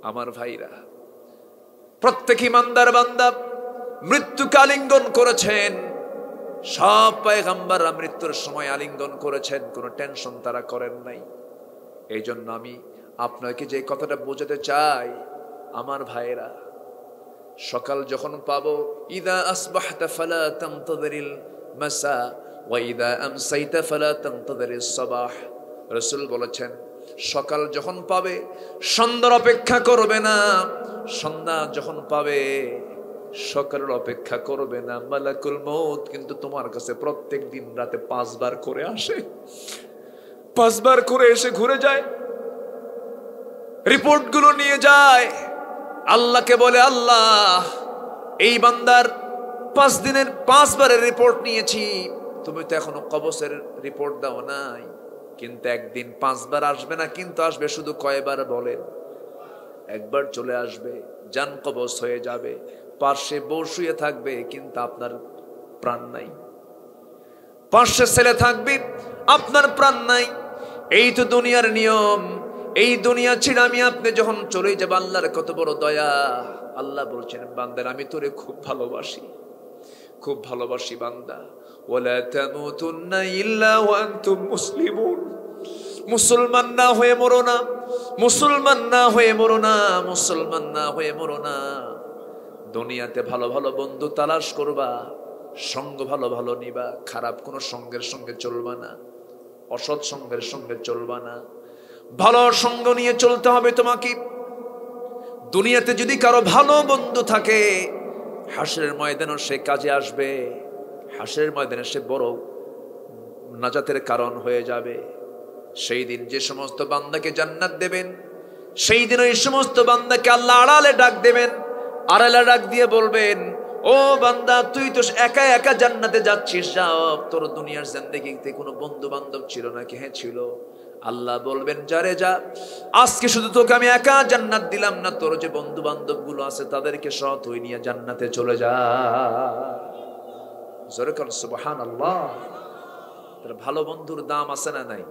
আমার ভাইরা, প্রত্যেক ইমানদার বান্দা মৃত্যুকে আলিঙ্গন করেছেন। সব পয়গম্বররা মৃত্যুর সময় আলিঙ্গন করেছেন, কোনো টেনশন তারা করেন নাই। এই জন্য আমি আপনাকে যে কথাটা বোঝাতে চাই, আমার ভাইরা, সকাল যখন পাবো, ইদা আসবাহতা ফালা তানতাযিরিল মাসা ওয়া ইদা আমসাইতা ফালা তানতাযিরিস সাবাহ। রাসূল বলেছেন, সকাল যখন পাবে সন্ধ্যার অপেক্ষা করবে না, সন্ধ্যা যখন পাবে সকালের অপেক্ষা করবে না। মালাকুল মউত কিন্তু তোমার কাছে প্রত্যেক দিন রাতে 5 বার করে আসে, 5 বার করে এসে ঘুরে যায়, রিপোর্ট গুলো নিয়ে যায়। আল্লাহকে বলে, আল্লাহ এই বান্দার 5 দিনের 5 বারের রিপোর্ট নিয়েছি, তুমি তো এখনো কবজের রিপোর্ট দাও নাই। কিন্তু একদিন 5 বার আসবে না, কিন্তু আসবে শুধু কয়বার বলেন? একবার চলে আসবে, জান কবজ হয়ে যাবে, পার্শ্বে বউ শুয়ে থাকবে, কিন্তু আপনার প্রাণ নাই। পার্শ্বে ছেলে থাকবে, আপনার প্রাণ নাই। এই তো দুনিয়ার নিয়ম। এই দুনিয়া ছেড়ে আমি আপনি যখন চলে যাব, আল্লাহর কত বড় দয়া। আল্লাহ বলছেন, বান্দার আমি তোরে খুব ভালোবাসি, খুব ভালোবাসি বান্দা। ওয়ালা তামুতুন্না ইল্লা ওয়া আনতুম মুসলিমুন। মুসলমান না হয়ে মরো না, মুসলমান না হয়ে মরো না, মুসলমান না হয়ে মরো না। দুনিয়াতে ভালো ভালো বন্ধু তালাশ করবা, সঙ্গ ভালো ভালো নিবা, খারাপ কোনো সঙ্গের সঙ্গে চলবা না, অসৎ সঙ্গের সঙ্গে চলবা না, ভালো সঙ্গ নিয়ে চলতে হবে তোমাকে। দুনিয়াতে যদি কারো ভালো বন্ধু থাকে, হাসরের ময়দানে সে কাজে আসবে, হাসরের ময়দানে সে বড় নাজাতের কারণ হয়ে যাবে। সেই দিন যে সমস্ত বান্দাকে জান্নাত দেবেন, সেই দিন ওই সমস্ত বান্দাকে আল্লাহ আড়ালে ডাক দেবেন, আড়ালে ডাক দিয়ে বলবেন, ও বান্দা তুই তো একা একা জান্নাতে যাচ্ছিস, যাও। তোর দুনিয়ার জিন্দেগিতে কোনো বন্ধু বান্ধব ছিল নাকি? হ্যাঁ ছিল। আল্লাহ বলবেন, যারে যা, আজকে শুধু তোকে আমি একা জান্নাত দিলাম না, তোর যে বন্ধু বান্ধব গুলো আছে তাদেরকে সহ তুই নিয়ে জান্নাতে চলে যা। জোরে কর সুবহানাল্লাহ। তার ভালো বন্ধুর দাম আছে না নাই?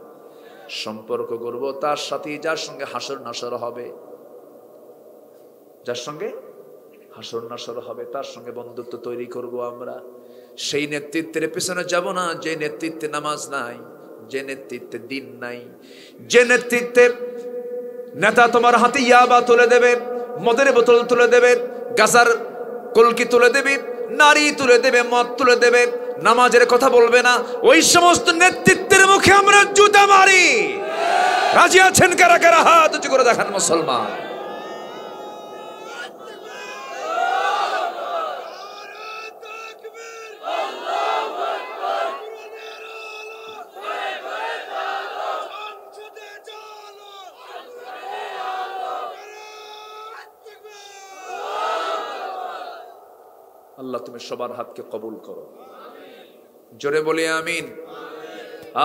সম্পর্ক করব তার সাথে, যার সঙ্গে হাসর নাসর হবে, যার সঙ্গে হাসর নাসর হবে, তার সঙ্গে বন্ধুত্ব তৈরি করব আমরা। সেই নেতৃত্বের পেছনে যাব না যে নেতৃত্বে নামাজ নাই, যে নেতৃত্বে দিন নাই, যে নেতৃত্বে নেতা তোমার হাতে ইয়াবা তুলে দেবে, মদের বোতল তুলে দেবে, গাজার কলকি তুলে দেবে, নারী তুলে দেবে, মদ তুলে দেবে, নামাজের কথা বলবে না। ওই সমস্ত নেতৃত্বের মুখে আমরা জুতা মারি। রাজি আছেন কারা কারা? হাত উঁচু করে দেখান মুসলমান। আল্লাহ তুমি সবার হাতকে কবুল করো। জোরে বলি আমিন,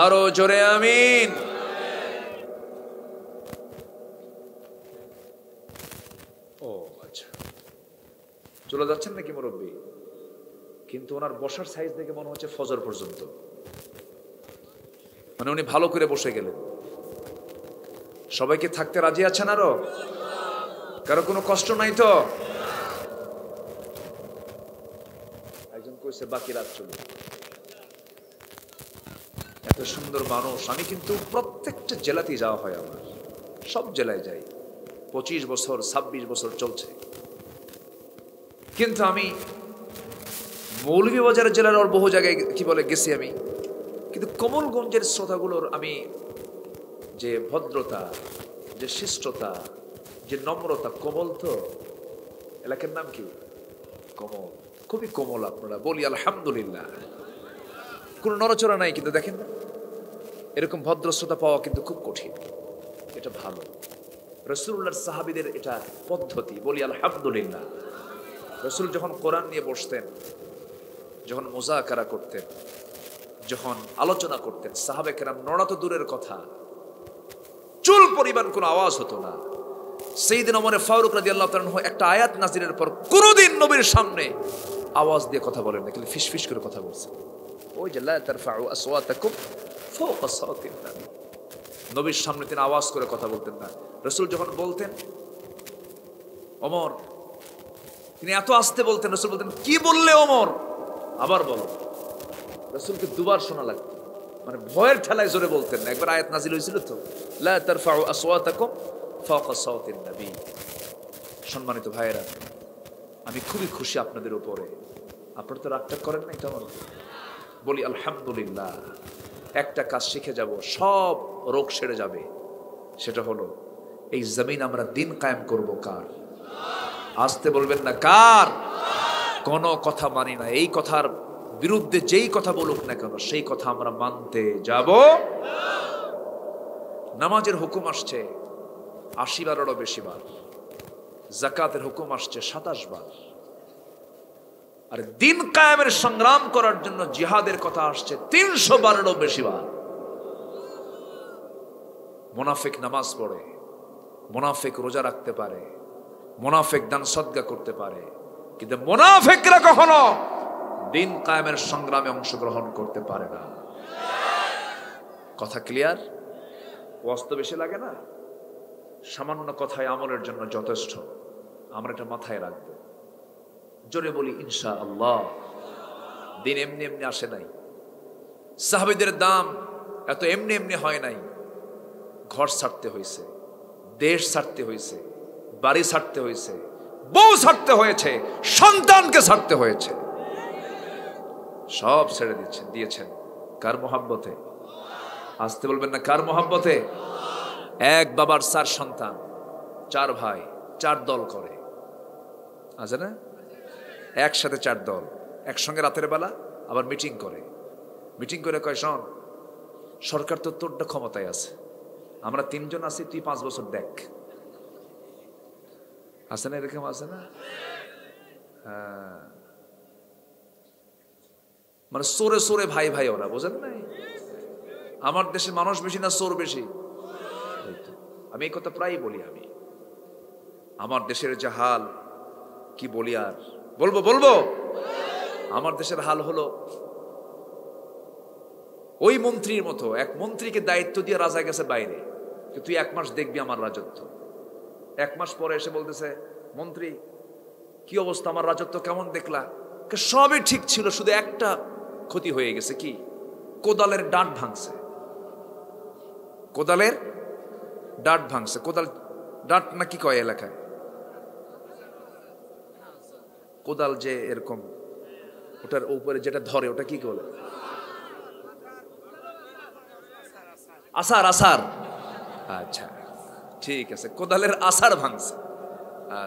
আরো জোরে আমিন। ও আচ্ছা, চলে যাচ্ছেন নাকি মুরব্বী? কিন্তু ওনার বসার সাইজ দেখে মনে হচ্ছে ফজর পর্যন্ত, মানে উনি ভালো করে বসে গেলেন। সবাইকে থাকতে রাজি আছেন? আরো কারো কোনো কষ্ট নাই তো? একজন কইছে বাকি রাত চলে। এত সুন্দর মানুষ। আমি কিন্তু প্রত্যেকটা জেলাতেই যাওয়া হয়, আমার সব জেলায় যাই, 25 বছর 26 বছর চলছে। কিন্তু আমি মৌলভীবাজার জেলার ওর বহু জায়গায় কি বলে গেছি আমি, কিন্তু কমলগঞ্জের শ্রোতাগুলোর আমি যে ভদ্রতা, যে শিষ্টতা, যে নম্রতা, কোমল তো এলাকার নাম কি? কোমল, খুবই কোমল। আপনারা বলি আলহামদুলিল্লাহ, কোনো নড়াচড়া নাই। কিন্তু দেখেন না, এরকম ভদ্র শ্রোতা পাওয়া কিন্তু খুব কঠিন। এটা ভালো, রাসূলুল্লাহর সাহাবীদের এটা পদ্ধতি। বলি আলহামদুলিল্লাহ। রাসূল যখন কোরআন নিয়ে বসতেন, যখন মুযাকারা করতেন, যখন আলোচনা করতেন, সাহাবে কেরাম নড়া তো দূরের কথা, চুল পরিমাণ কোনো আওয়াজ হতো না। সাইয়েদনা ওমর ফারুক রাদিয়াল্লাহু তাআলা আনহু একটা আয়াত নাযিলের পর কোনোদিন নবীর সামনে আওয়াজ দিয়ে কথা বলেন না, খালি ফিসফিস করে কথা বলছেন। ওই যে লা তারফাউ আসওয়াতাকুম ফাওকা সাওতিন নবী, নবীর সামনে তিনি আওয়াজ করে কথা বলতেন না। রাসূল যখন বলতেন ওমর, তিনি এত আস্তে বলতেন, রাসূল বলতেন কি বললে ওমর, আবার বলো। রাসূলকে দুবার শোনা লাগতো, মানে ভয়ের ঠেলায় জোরে বলতেন না। একবার আয়াত নাযিল হয়েছিল তো, লা তারফাউ আসওয়াতাকুম ফাওকা সাওতিন নবী। সম্মানিত ভাইয়েরা, আমি খুবই খুশি আপনাদের উপরে। আপনারা তো রাগটা করেন না, এটা আমার বলি আলহামদুলিল্লাহ। একটা কাজ শিখে যাব, সব রোগ সেরে যাবে। সেটা হলো এই জমিন আমরা দিন কায়েম করব কার? আসতে বলবেন না কার? কোনো কথা মানি না। এই কথার বিরুদ্ধে যেই কথা বলুক না কেন, সেই কথা আমরা মানতে যাব। নামাজের হুকুম আসছে 80 বারেরও বেশি বার, যাকাতের হুকুম আসছে 27 বার, আর দিন কায়েমের সংগ্রাম করার জন্য জিহাদের কথা আসছে 300 বারেরও বেশি বার। মুনাফিক নামাজ পড়ে, মুনাফিক রোজা রাখতে পারে, মুনাফিক দান সদকা করতে পারে, কিন্তু মুনাফিকরা কখনো দিন কায়েমের সংগ্রামে অংশগ্রহণ করতে পারে না। কথা ক্লিয়ার? ওয়াস্ত বেশি লাগে না, সামান্য কথায় আমলের জন্য যথেষ্ট। আমরা এটা মাথায় রাখবো। জোরে বলি ইনশাআল্লাহ। দিন এমনি এমনি আসে নাই, সাহাবীদের দাম এত এমনি এমনি হয় নাই। ঘর ছাড়তে হয়েছে, দেশ ছাড়তে হয়েছে, বাড়ি ছাড়তে হয়েছে, বউ ছাড়তে হয়েছে, সন্তানকে ছাড়তে হয়েছে, সব ছেড়ে দিয়েছেন। কার মোহাব্বতে? আসতে বলবেন না কার মোহাব্বতে? এক বাবার 4 সন্তান, 4 ভাই, 4 দল করে, আছে না? একসাথে 4 দল একসঙ্গে রাতের বেলা আবার মিটিং করে। মিটিং করে কয়, শোন, সরকার তো তোরটা ক্ষমতায় আছে, আমরা 3 জন আছি, তুই 5 বছর দেখ। আছে না এরকম? আছে না? মানে সোরে সোরে ভাই ভাই ওরা, বোঝেন নাই? আমার দেশে মানুষ বেশি না চোর বেশি? আমি এই কথা প্রায় বলি। আমি আমার দেশের যে হাল কি বলি, আর বলবো। আমার দেশের হাল হলো ওই মন্ত্রীর মতো। এক মন্ত্রীকে দায়িত্ব দিয়ে রাজা গেছে বাইরে, তুই 1 মাস দেখবি আমার রাজত্ব। 1 মাস পরে এসে বলতেছে, মন্ত্রী কি অবস্থা, আমার রাজত্ব কেমন দেখলা? সবই ঠিক ছিল, শুধু একটা ক্ষতি হয়ে গেছে। কি? কোদালের ডাঁট ভাঙছে। কোদালের ডাঁট ভাঙছে। কোদাল ডাঁট না কি কয় এলাকায়? কোদাল যে এরকম ওটার উপরে যেটা ধরে ওটা কি বলে? আসার। আসার, আচ্ছা ঠিক আছে, কোদালের আসার ভাঙছে।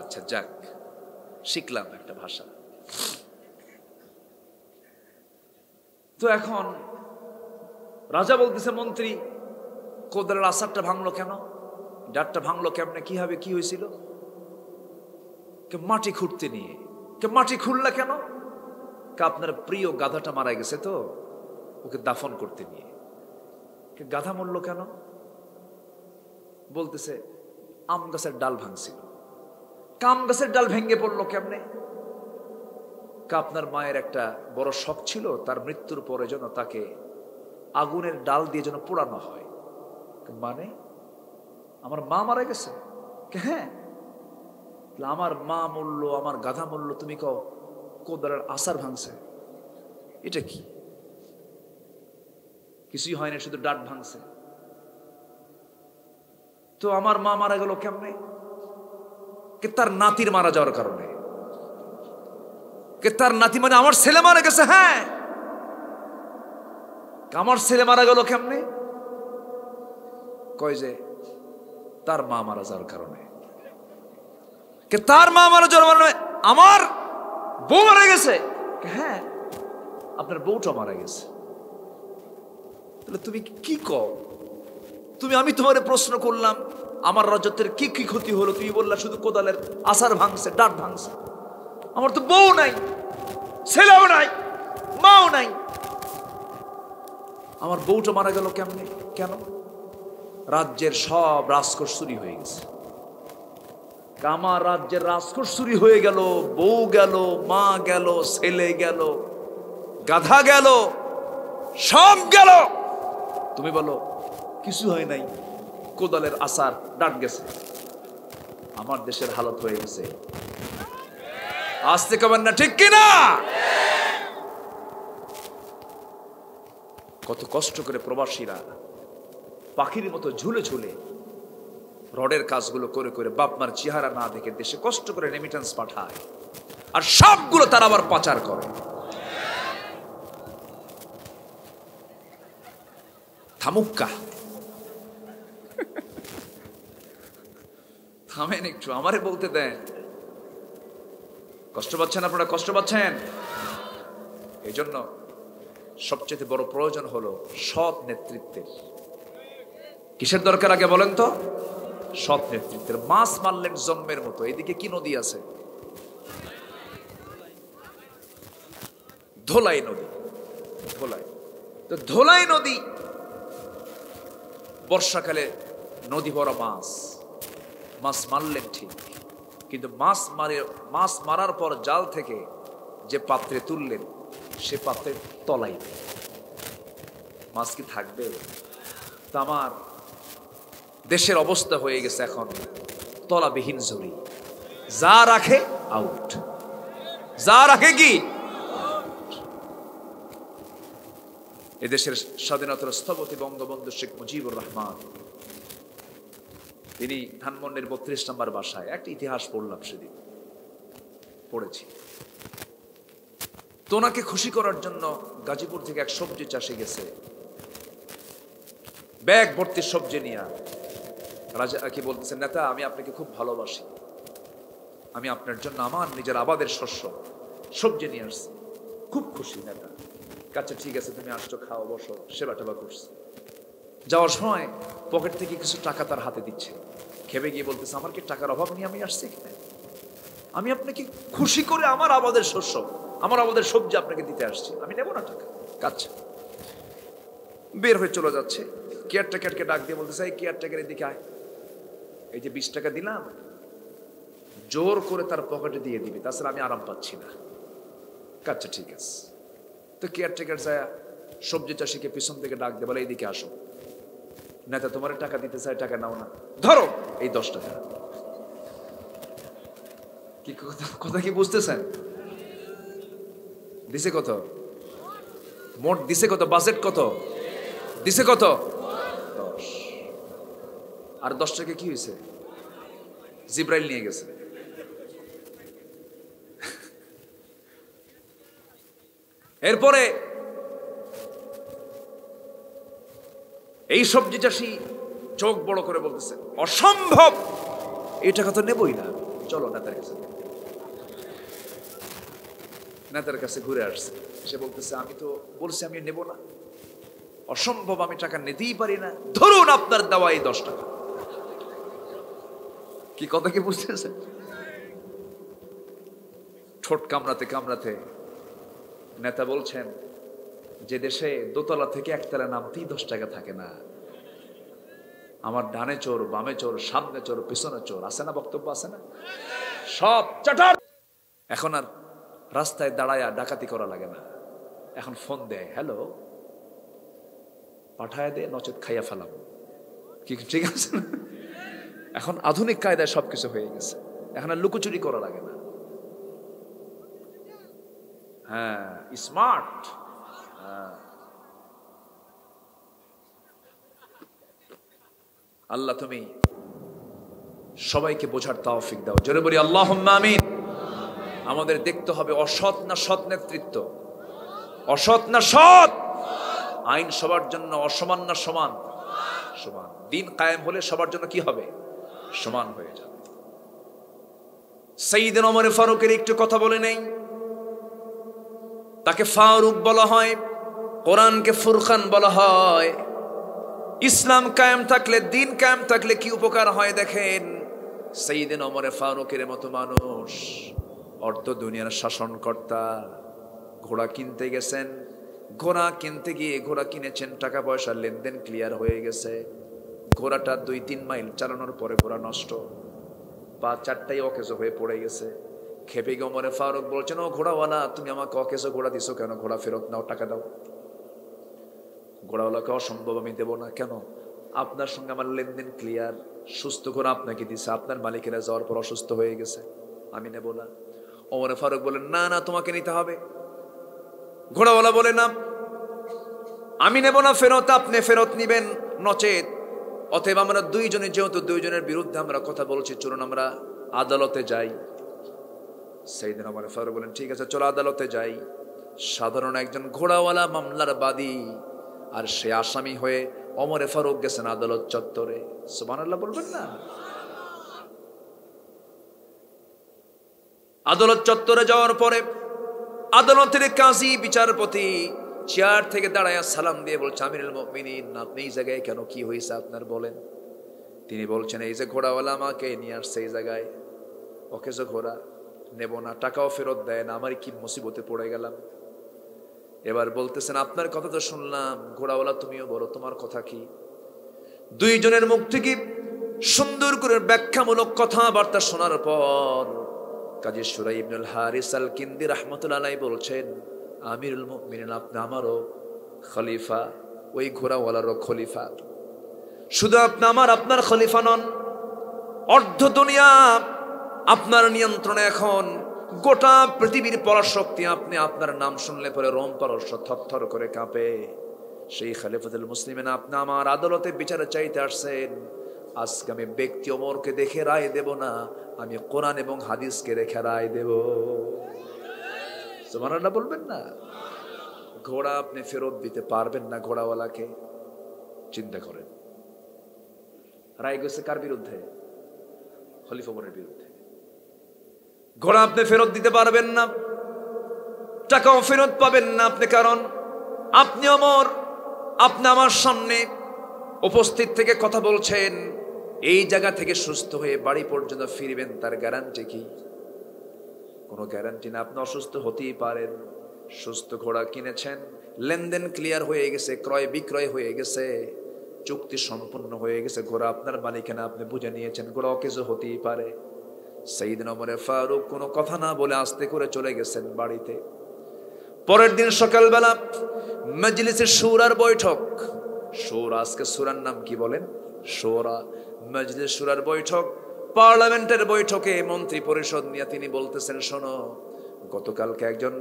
আচ্ছা যাক, শিখলাম একটা ভাষা। তো এখন রাজা বলতেছে, মন্ত্রী কোদালের আসারটা ভাঙলো কেন, ডাঁটটা ভাঙলো কেমনে, কি হবে, কি হয়েছিল? কে মাটি খুঁড়তে নিয়ে। কে মাটি খুঁড়লা কেন? কে আপনার প্রিয় গাধাটা মারা গেছে তো, ওকে দাফন করতে নিয়ে। কে গাধা মরলো কেন? বলতেছে আম গাছের ডাল ভাঙছিল। কাম গাছের ডাল ভেঙে পড়লো কেমনে? কে আপনার মায়ের একটা বড় শখ ছিল, তার মৃত্যুর পরে যেন তাকে আগুনের ডাল দিয়ে যেন পোড়ানো হয়। মানে আমার মা মারা গেছে? হ্যাঁ। আমার মা মরলো, আমার গাধা মরলো, তুমি কও কোদালের আসার ভাঙছে? এটা কি? কিছুই হয় না, শুধু ডাঁট ভাঙছে। তো আমার মা মারা গেল কেমনে? কে তার নাতির মারা যাওয়ার কারণে। কে তার নাতি মানে আমার ছেলে মারা গেছে? হ্যাঁ। আমার ছেলে মারা গেল কেমনে? কয় যে তার মা মারা যাওয়ার কারণে। কে তার মা মারা যাওয়ার কারণে আমার বউ মারা গেছে? হ্যাঁ, আপনার বউটা মারা গেছে। তাহলে তুমি কি কও? আমি তোমার প্রশ্ন করলাম আমার রাজত্বের কি কি ক্ষতি হলো, তুমি বললা শুধু কোদালের আসার ভাঙছে, ডাঁট ভাঙছে। আমার তো বউ নাই, ছেলেও নাই, মাও নাই। আমার বউটা মারা গেল কেমনে? কেন? রাজ্যের সব রাজকোষ চুরি হয়ে গেছে। আমার রাজ্যের রাজকোষ চুরি হয়ে গেল, বউ গেল, মা গেল, ছেলে গেল, গাধা গেল, সব গেল। তুমি বলো কিছু হয় নাই, কোদালের আসার ডাঁট গেছে। আমার দেশের হালত হয়ে গেছে। আসতে কবেন না, ঠিক কিনা? কত কষ্ট করে প্রবাসীরা পাখির মতো ঝুলে ঝুলে রডের কাজগুলো করে করে বাপমার চেহারা না দেখে দেশে কষ্ট করে রেমিটেন্স পাঠায়, আর সবগুলো তারা আবার পাচার করে। থামুক্কা, থামেন একটু, আমারে বলতে দেন। কষ্ট পাচ্ছেন আপনারা? কষ্ট পাচ্ছেন? এই জন্য সবচেয়ে বড় প্রয়োজন হলো সৎ নেতৃত্বের। কিসের দরকার আগে বলেন তো? সৎ নেতৃত্বের। মাছ মারলেন জন্মের মতো। এদিকে কি নদী আছে? ধোলাই নদী। ধোলাই, তো ধোলাই নদী বর্ষাকালে নদী ভরা মাছ। মাছ মারলেন ঠিক, কিন্তু মাছ মারার পর জাল থেকে যে পাত্রে তুললেন সে পাত্রের তলাই মাছ কি থাকবে? তা আমার দেশের অবস্থা হয়ে গেছে এখন তলাবিহীন ঝুড়ি। যা রাখে আউট, যা রাখে কি। এদেশের স্বাধীনতার স্থপতি বঙ্গবন্ধু শেখ মুজিবুর রহমান, তিনি ধানমন্ডির 32 নম্বর বাসায় একটা ইতিহাস পড়লাম, সেদিন পড়েছি। তো ওনাকে খুশি করার জন্য গাজীপুর থেকে এক সবজি চাষি গেছে, ব্যাগ ভর্তি সবজি নিয়ে। রাজা কি বলতেছেন, নেতা আমি আপনাকে খুব ভালোবাসি, আমি আপনার জন্য আমার নিজের আবাদের শস্য সবজি নিয়ে আসছি, খুব খুশি নেতা। আচ্ছা ঠিক আছে, তুমি আসছো, খাও, বসো, সেবা টেবা করছে। যাওয়ার সময় পকেট থেকে কিছু টাকা তার হাতে দিচ্ছে। খেপে গিয়ে বলতেছে, আমার কি টাকার অভাব নিয়ে আমি আসছি এখানে? আমি আপনাকে খুশি করে আমার আবাদের শস্য, আমার আবাদের সবজি আপনাকে দিতে আসছি, আমি নেবো না টাকা। আচ্ছা, বের হয়ে চলে যাচ্ছে। কেয়ারটেকারকে ডাক দিয়ে বলতেছে, এই কেয়ারটেকারের দিকে আয়, এই যে 20 টাকা দিলাম, জোর করে তার পকেটে দিয়ে দিবি, তাছাড়া আমি আরাম পাচ্ছি না। আচ্ছা ঠিক আছে। তো কেয়ারটেকার যায় সবজি চাষিকে পিছন থেকে ডাক দিয়ে বলে, এইদিকে আসো, নেতা তোমার টাকা দিতে চাই, টাকা নাও না, ধরো এই 10 টাকা। কি কথা কি বুঝতেছেন? দিছে কত? মোট দিছে কত? বাজেট কত দিছে? কত? 10। আর 10 টাকা কি হয়েছে? জিব্রাইল নিয়ে গেছে। এরপরে এই সবজি চাষি চোখ বড় করে বলতেছে, অসম্ভব, এই টাকা তো নেবই না, চলো নেতার কাছে। নেতার কাছে ঘুরে আসছে, সে বলতেছে আমি তো বলছি আমি নেব না, অসম্ভব, আমি টাকা নিতেই পারি না, ধরুন আপনার দেওয়া এই 10 টাকা। কি কথা কি বুঝতেছে? ঠোঁট কামড়াতে কামড়াতে নেতা বলছেন, যে দেশে দোতলা থেকে একতলা নামতেই 10 টাকা থাকে না, আমার ডানে চোর, বামে চোর, সামনে চোর, পিছনে চোর, আছে না? বক্তব্য আছে না? সব চাটার। এখন আর রাস্তায় দাঁড়ায়া ডাকাতি করা লাগে না, এখন ফোন দেয়, হ্যালো, পাঠায় দে, নচেত খাইয়া ফেলাম। কি ঠিক আছে না? এখন আধুনিক কায়দায় সবকিছু হয়ে গেছে, এখন আর লুকোচুরি করা লাগে না। হ্যাঁ, স্মার্ট। আল্লাহ তুমি সবাইকে বোঝার তৌফিক দাও, জোরে বলি আল্লাহুম্মা আমিন। আমাদের দেখতে হবে অসৎ না সৎ নেতৃত্ব, অসৎ না সৎ, আইন সবার জন্য অসমান না সমান? সমান। দিন কায়েম হলে সবার জন্য কি হবে? সমান হয়ে যাবে। সাইয়েদনা ওমর ফারুকের একটু কথা বলে নেই, তাকে ফারুক বলা হয়, কোরআনকে ফুরকান বলা হয়। ইসলাম কায়েম থাকলে, দিন কায়েম থাকলে কি উপকার হয় দেখেন। সাইয়েদনা ওমর ফারুকের মতো মানুষ, অর্ধ দুনিয়ার শাসনকর্তা, ঘোড়া কিনতে গেছেন, ঘোড়া কিনতে গিয়ে ঘোড়া কিনেছেন, টাকা পয়সা লেনদেন ক্লিয়ার হয়ে গেছে, ঘোড়াটা 2-3 মাইল চালানোর পরে ঘোড়া নষ্ট, পা 4টাই অকেজো হয়ে পড়ে গেছে। খেপে গিয়ে ওমর ফারুক বলছেন, ও ঘোড়াওয়ালা, তুমি আমাকে অকেজো ঘোড়া দিছো কেন? ঘোড়া ফেরত নাও, টাকা দাও। ঘোড়াওয়ালাকে, অসম্ভব, আমি দেবো না। কেন? আপনার সঙ্গে আমার লেনদেন ক্লিয়ার, সুস্থ ঘোড়া আপনাকে দিছে, আপনার মালিকেরা যাওয়ার পর অসুস্থ হয়ে গেছে, আমি নেব না। ওমর ফারুক বলেন, না না, তোমাকে নিতে হবে। ঘোড়াওয়ালা বলে, না আমি নেব না, ফেরত আপনি ফেরত নিবেন, নচেত। অতএব আমরা দুইজনে, যেহেতু দুইজনের বিরুদ্ধে আমরা কথা বলছি, চলুন আমরা আদালতে যাই। সাইয়েদনা ওমর ফারুক বলেন, ঠিক আছে, চলো আদালতে যাই। সাধারণ একজন ঘোড়াওয়ালা মামলার বাদী, আর সে আসামি হয়ে ওমর ফারুক গেছেন আদালত চত্বরে। সুবহানাল্লাহ বলবেন না? আদালত চত্বরে যাওয়ার পরে আদালতের কাজী, বিচারপতি চেয়ার থেকে দাঁড়ায়া সালাম দিয়ে বলছে, আমিরুল মুমিনিন, আপনি এই জায়গায় কেন? কি হয়েছে আপনার, বলেন। তিনি বলছেন, এই যে ঘোড়াওয়ালা আমাকে নিয়ে আসছে এই জায়গায়, ওকে যে ঘোড়া নেব না, টাকাও ফেরত দেয় না, আমার কি মুসিবতে পড়ে গেলাম। এবার বলতেছেন, আপনার কথা তো শুনলাম, ঘোড়াওয়ালা তুমিও বলো, তোমার কথা কি? দুইজনের মুখ থেকে সুন্দর করে ব্যাখ্যামূলক কথাবার্তা শোনার পর কাজী শুরাই ইবনুল হারিস আল কিন্দি রাহমাতুল্লাহ আলাইহি বলছেন, আমিরুল মুমিনিন, আপনি আমারও খলিফা, ওই ঘোড়াওয়ালারও খলিফা। শুধু আপনি আমার, আপনার খলিফা নন, অর্ধ দুনিয়া আপনার নিয়ন্ত্রণে। এখন গোটা পৃথিবীর পরাশক্তি আপনি, আপনার নাম শুনলে পরে রোম পারস্য থরথর করে কাঁপে। সেই খলিফাতুল মুসলিমিন আপনি আমার আদালতে বিচারে চাইতে আসছেন। আজকে আমি ব্যক্তি ওমরকে দেখে রায় দেব না, আমি কোরআন এবং হাদিসকে দেখে রায় দেব। সুবহানাল্লাহ বলবেন না? ঘোড়া আপনি ফেরত দিতে পারবেন না ঘোড়াওয়ালাকে। চিন্তা করেন, রায় গেছে কার বিরুদ্ধে? খলিফা ওমরের বিরুদ্ধে। ঘোড়া আপনি ফেরত দিতে পারবেন না, টাকাও ফেরত পাবেন না আপনি, কারণ আপনি ওমর, আপনি আমার সামনে উপস্থিত থেকে কথা বলছেন, এই জায়গা থেকে সুস্থ হয়ে বাড়ি পর্যন্ত ফিরবেন, তার গ্যারান্টি কি? কোনো গ্যারান্টি না। আপনি অসুস্থ হতেই পারেন। সুস্থ ঘোড়া কিনেছেন, লেনদেন ক্লিয়ার হয়ে গেছে, ক্রয় বিক্রয় হয়ে গেছে, চুক্তি সম্পূর্ণ হয়ে গেছে, ঘোড়া আপনার মালিকানা, আপনি বুঝে নিয়েছেন, ঘোড়া অকেজো হতেই পারে। সাইয়েদনা ওমর ফারুক কোনো কথা না বলে আস্তে করে চলে গেছেন বাড়িতে। পরের দিন সকালবেলা মজলিসে শুরার বৈঠক। শুরা, আজকে সূরার নাম কি বলেন? শুরা। মজলিস শুরার বৈঠক, পার্লামেন্টের বৈঠকে মন্ত্রী পরিষদ নিয়ে তিনি বলতেছেন, শোনো, গতকালকে একজন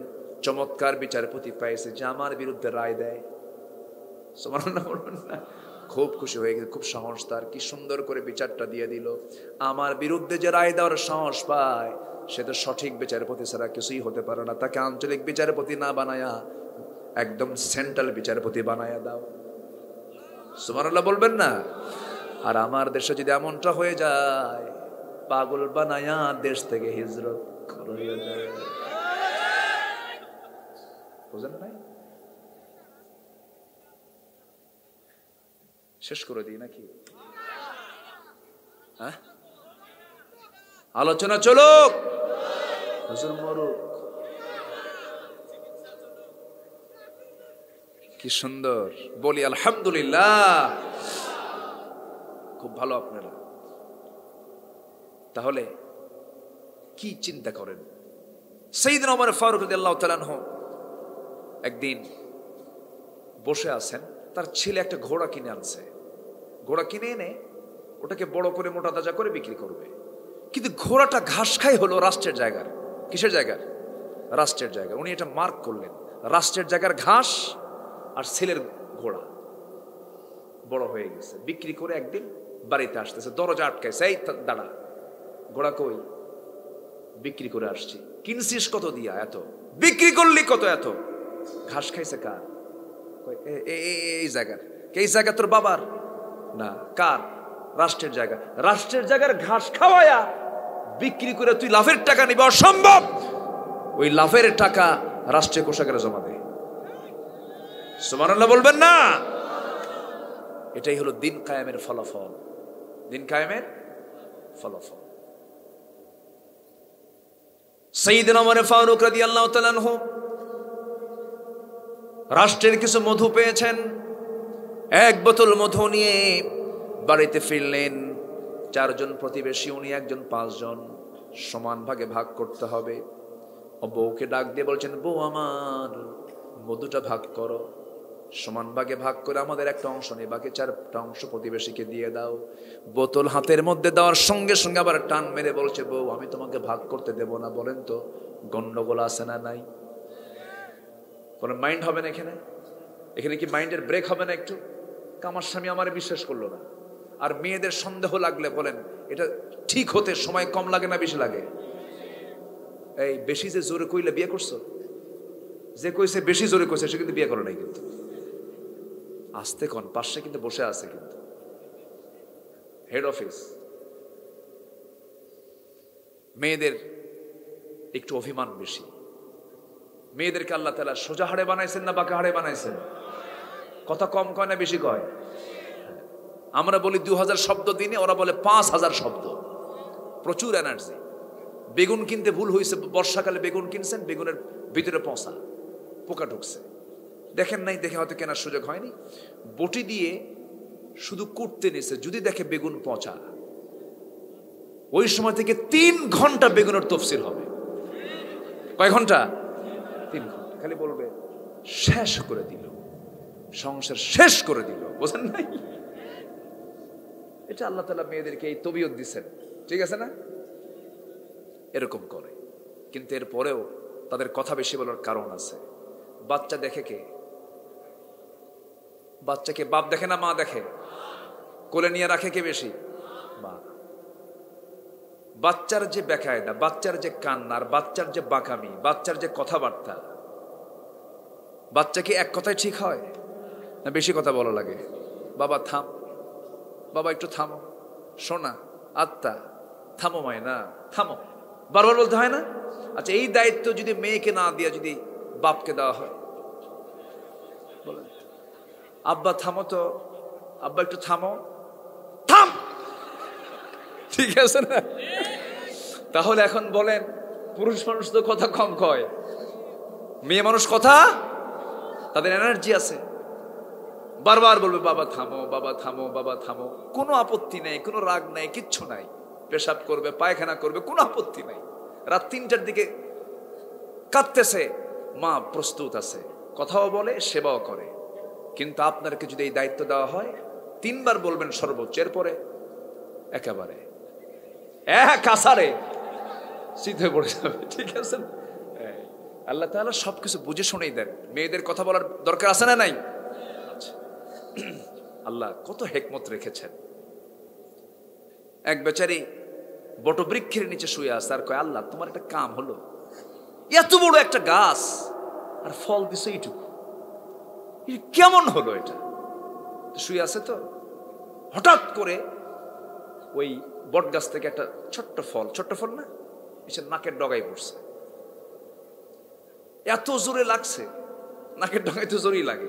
চমৎকার বিচারপতি পাইছে যে আমার বিরুদ্ধে রায় দেয়। সুবহানাল্লাহ বলবেন না? খুব খুশি হয়ে গেছে, খুব সাহস তার, কি সুন্দর করে বিচারটা দিয়ে দিল। আমার বিরুদ্ধে যে রায় দেওয়ার সাহস পায় সে তো সঠিক বিচারপতি ছাড়া কিছুই হতে পারে না। তাকে আঞ্চলিক বিচারপতি না বানায়া একদম সেন্ট্রাল বিচারপতি বানায়া দাও। সুবহানাল্লাহ বলবেন না? আর আমার দেশে যদি এমনটা হয়ে যায়, পাগল বানায়া দেশ থেকে হিজরত করে যায়। বুঝেন নাই? শেষ করে দিই নাকি? হ্যাঁ, আলোচনা চলুক, হুজুর মরুক। কি সুন্দর বলি আলহামদুলিল্লাহ, খুব ভালো আপনারা। তাহলে কি চিন্তা করেন? সাইয়েদনা ওমর ফারুক রাদিয়াল্লাহু তাআলা আনহু একদিন বসে আছেন, তার ছেলে একটা ঘোড়া কিনে আনছে। ঘোড়া কিনে এনে ওটাকে বড় করে মোটা তাজা করে বিক্রি করবে, কিন্তু ঘোড়াটা ঘাস খাই হলো রাষ্ট্রের জায়গার। কিসের জায়গার? রাষ্ট্রের জায়গা। উনি এটা মার্ক করলেন, রাষ্ট্রের জায়গার ঘাস আর ছেলের ঘোড়া বড় হয়ে গেছে। বিক্রি করে একদিন বাড়িতে আসতেছে, দরজা আটকাইছে, এই দাঁড়া, ঘোড়া কই? বিক্রি করে আসছি। কিনছিস কত দিয়া? এত। বিক্রি করলি কত? এত। ঘাস খাইছে কার? এই জায়গার। এই জায়গা তোর বাবার না, কার? রাষ্ট্রের জায়গা। রাষ্ট্রের জায়গার ঘাস খাওয়ায়া বিক্রি করে তুই লাভের টাকা নিবি? অসম্ভব। ওই লাভের টাকা রাষ্ট্রীয় কোষাগারে জমা দে। সুবহানাল্লাহ বলবেন না? এটাই হলো দিন কায়েমের ফলাফল। দিন কায়েমের ফলাফল। সাইয়েদনা ওমর ফারুক রাদিয়াল্লাহু তাআলা আনহু রাষ্ট্রের কিছু মধু পেয়েছেন, এক বোতল মধু নিয়ে বাড়িতে ফিরলেন। 4 জন প্রতিবেশী, উনি একজন, 5 জন, সমান ভাগে ভাগ করতে হবে। ও বউকে ডাক দিয়ে বলছেন, বউ আমার মধুটা ভাগ করো, সমান ভাগে ভাগ করে আমাদের একটা অংশ নেই, বাকি 4টা অংশ প্রতিবেশীকে দিয়ে দাও। বোতল হাতের মধ্যে দেওয়ার সঙ্গে সঙ্গে আবার টান মেরে বলছে, বউ আমি তোমাকে ভাগ করতে দেব না। বলেন তো গন্ডগোল আছে না নাই? কোনো মাইন্ড হবে না এখানে? এখানে কি মাইন্ডের ব্রেক হবে না একটু? আমার স্বামী আমার বিশ্বাস করলো না। আর মেয়েদের সন্দেহ লাগলে বলেন এটা ঠিক হতে সময় কম লাগে না বেশি লাগে? এই বেশি যে জোরে কইলে বিয়ে করছো, যে কইছে বেশি জোরে কইছে সে কিন্তু বিয়ে করে নাই। কিন্তু আসতে কোন পাশে কিন্তু বসে আছে, কিন্তু হেড অফিস। মেয়েদের একটু অভিমান বেশি। মেয়েদেরকে আল্লাহ তাআলা সোজা হাড়ে বানাইছেন না বাঁকা হাড়ে বানাইছেন? কথা কম কয় না বেশি কয়? আমরা বলি 2000 শব্দ দিনে, ওরা বলে 5000 শব্দ। প্রচুর এনার্জি। বেগুন কিনতে ভুল হয়েছে, বর্ষাকালে বেগুন কিনছেন, বেগুনের ভিতরে পচা পোকা ঢুকছে, দেখেন নাই, দেখে হয়তো কেনার সুযোগ হয়নি, বটি দিয়ে শুধু কুটতে নিছে, যদি দেখে বেগুন পচা, ওই সময় থেকে 3 ঘন্টা বেগুনের তফসির হবে। কয় ঘন্টা? 3 ঘন্টা। খালি বলবে শেষ করে দিল, সংসার শেষ করে দিল। বোঝেন নাই? এটা আল্লাহ তাআলা মেয়েদেরকে এই তবিয়ত দিচ্ছেন, ঠিক আছে না? এরকম করে। কিন্তু এরপরেও তাদের কথা বেশি বলার কারণ আছে। বাচ্চা দেখে কে? বাচ্চাকে বাপ দেখে না মা দেখে? কোলে নিয়ে রাখে কে বেশি? মা। বাচ্চার যে বেকায়দা, বাচ্চার যে কান্নার, বাচ্চার যে বাঁকামি, বাচ্চার যে কথাবার্তা, বাচ্চা কি এক কথায় ঠিক হয় না বেশি কথা বলা লাগে? বাবা থাম, বাবা একটু থামো, শোনা, আত্মা থামো, মায় না থামো, বারবার বলতে হয় না? আচ্ছা, এই দায়িত্ব যদি মেয়েকে না দিয়ে যদি বাপকে দেওয়া হয়, বলেন আব্বা থামো তো, আব্বা একটু থামো, থাম, ঠিক আছে না? তাহলে এখন বলেন, পুরুষ মানুষ তো কথা কম কয়, মেয়ে মানুষ কথা, তাদের এনার্জি আছে, বারবার বলবে বাবা থামো, বাবা থামো, বাবা থামো। কোনো আপত্তি নেই, কোনো রাগ নাই, কিচ্ছু নাই। পেশাব করবে, পায়খানা করবে, কোনো আপত্তি নাই। রাত 3টার দিকে কাঁদতেছে, মা প্রস্তুত আছে, কথাও বলে, সেবাও করে। কিন্তু আপনাকে যদি এই দায়িত্ব দেওয়া হয়, 3 বার বলবেন সর্বোচ্চ, এরপরে একেবারে কাছারে শীত হয়ে পড়ে যাবে, ঠিক আছে? আল্লাহ তাআলা সবকিছু বুঝে শুনেই দেন। মেয়েদের কথা বলার দরকার আছে না নাই? আচ্ছা, আল্লাহ কত হিকমত রেখেছেন। এক বেচারি বটবৃক্ষের নিচে শুয়ে আছে, আর কয় আল্লাহ তোমার একটা কাম হলো, এত বড় একটা গাছ আর ফল দিছে এইটুকু, কেমন হলো এটা? শুয়ে আছে তো, হঠাৎ করে ওই বট গাছ থেকে একটা ছোট্ট ফল না, এসে নাকের ডগায় পড়ছে। এত জোরে লাগছে, নাকের ডগায় তো জোরেই লাগে।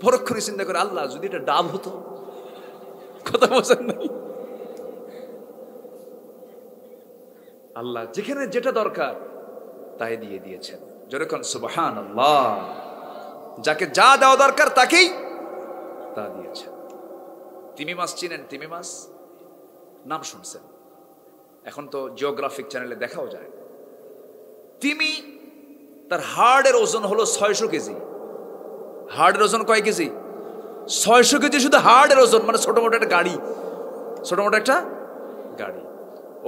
পরক্ষণে চিন্তা করে আল্লাহ যদি এটা ডাব হতো। কথা বোঝেন নাই? আল্লাহ যেখানে যেটা দরকার তাই দিয়ে দিয়েছেন। যেরকম সুবহানাল্লাহ, যাকে যা দেওয়া দরকার তাকেই তা দিয়েছেন। তিমি মাছ চিনেন? তিমি মাছ নাম শুনছেন, এখন তো জিওগ্রাফিক চ্যানেলে দেখাও যায়। তিমি, তার হাড়ের ওজন হলো 600 কেজি। হাড়ের ওজন কয় কেজি? 600 কেজি শুধু হাড়ের ওজন, মানে ছোট মোটো একটা গাড়ি,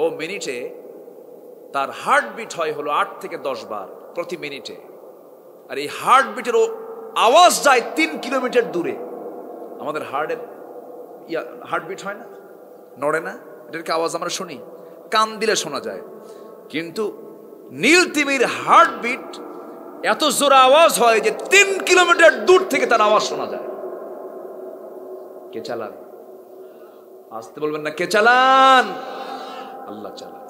ও মিনিটে তার হার্টবিট হয় হলো 8 থেকে 10 বার প্রতি মিনিটে। আর এই হার্টবিটের আওয়াজ যায় 3 কিলোমিটার দূরে। আমাদের হার্টবিট হয় না, নড়ে না, এটার আওয়াজ আমরা শুনি, কান দিলে শোনা যায়। কিন্তু নীল তিমির হার্টবিট এত জোরে আওয়াজ হয় যে 3 কিলোমিটার দূর থেকে তার আওয়াজ শোনা যায়। কে চালান? আসতে বলবেন না, কে চালান? আল্লাহ চালান।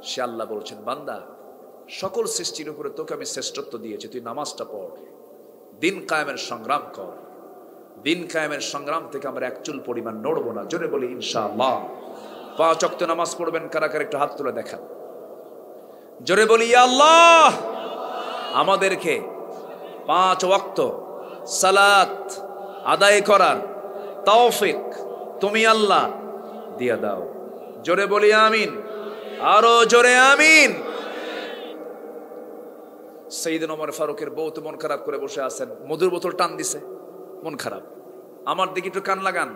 সে আল্লাহ বলছেন, বান্দা সকল সৃষ্টির উপরে তোকে আমি শ্রেষ্ঠত্ব দিয়েছি, তুই নামাজটা পড়, দিন কায়েমের সংগ্রাম কর। দিন কায়েমের সংগ্রাম থেকে আমরা এক চুল পরিমাণ নড়বো না। জোরে বলি ইনশাআল্লাহ। 5 ওয়াক্ত নামাজ পড়বেন কারা কারা, একটু হাত তুলে দেখান। জোরে বলি ইয়া আল্লাহ, আমাদেরকে 5 ওয়াক্ত সালাত আদায় করার তৌফিক তুমি আল্লাহ দিয়া দাও। জোরে বলি আমিন, আরো জোরে আমিন। সাইয়েদনা ওমর ফারুকের বউ তো মন খারাপ করে বসে আছেন, মধুর বোতল টান দিছে, মন খারাপ। আমার দিকে একটু কান লাগান,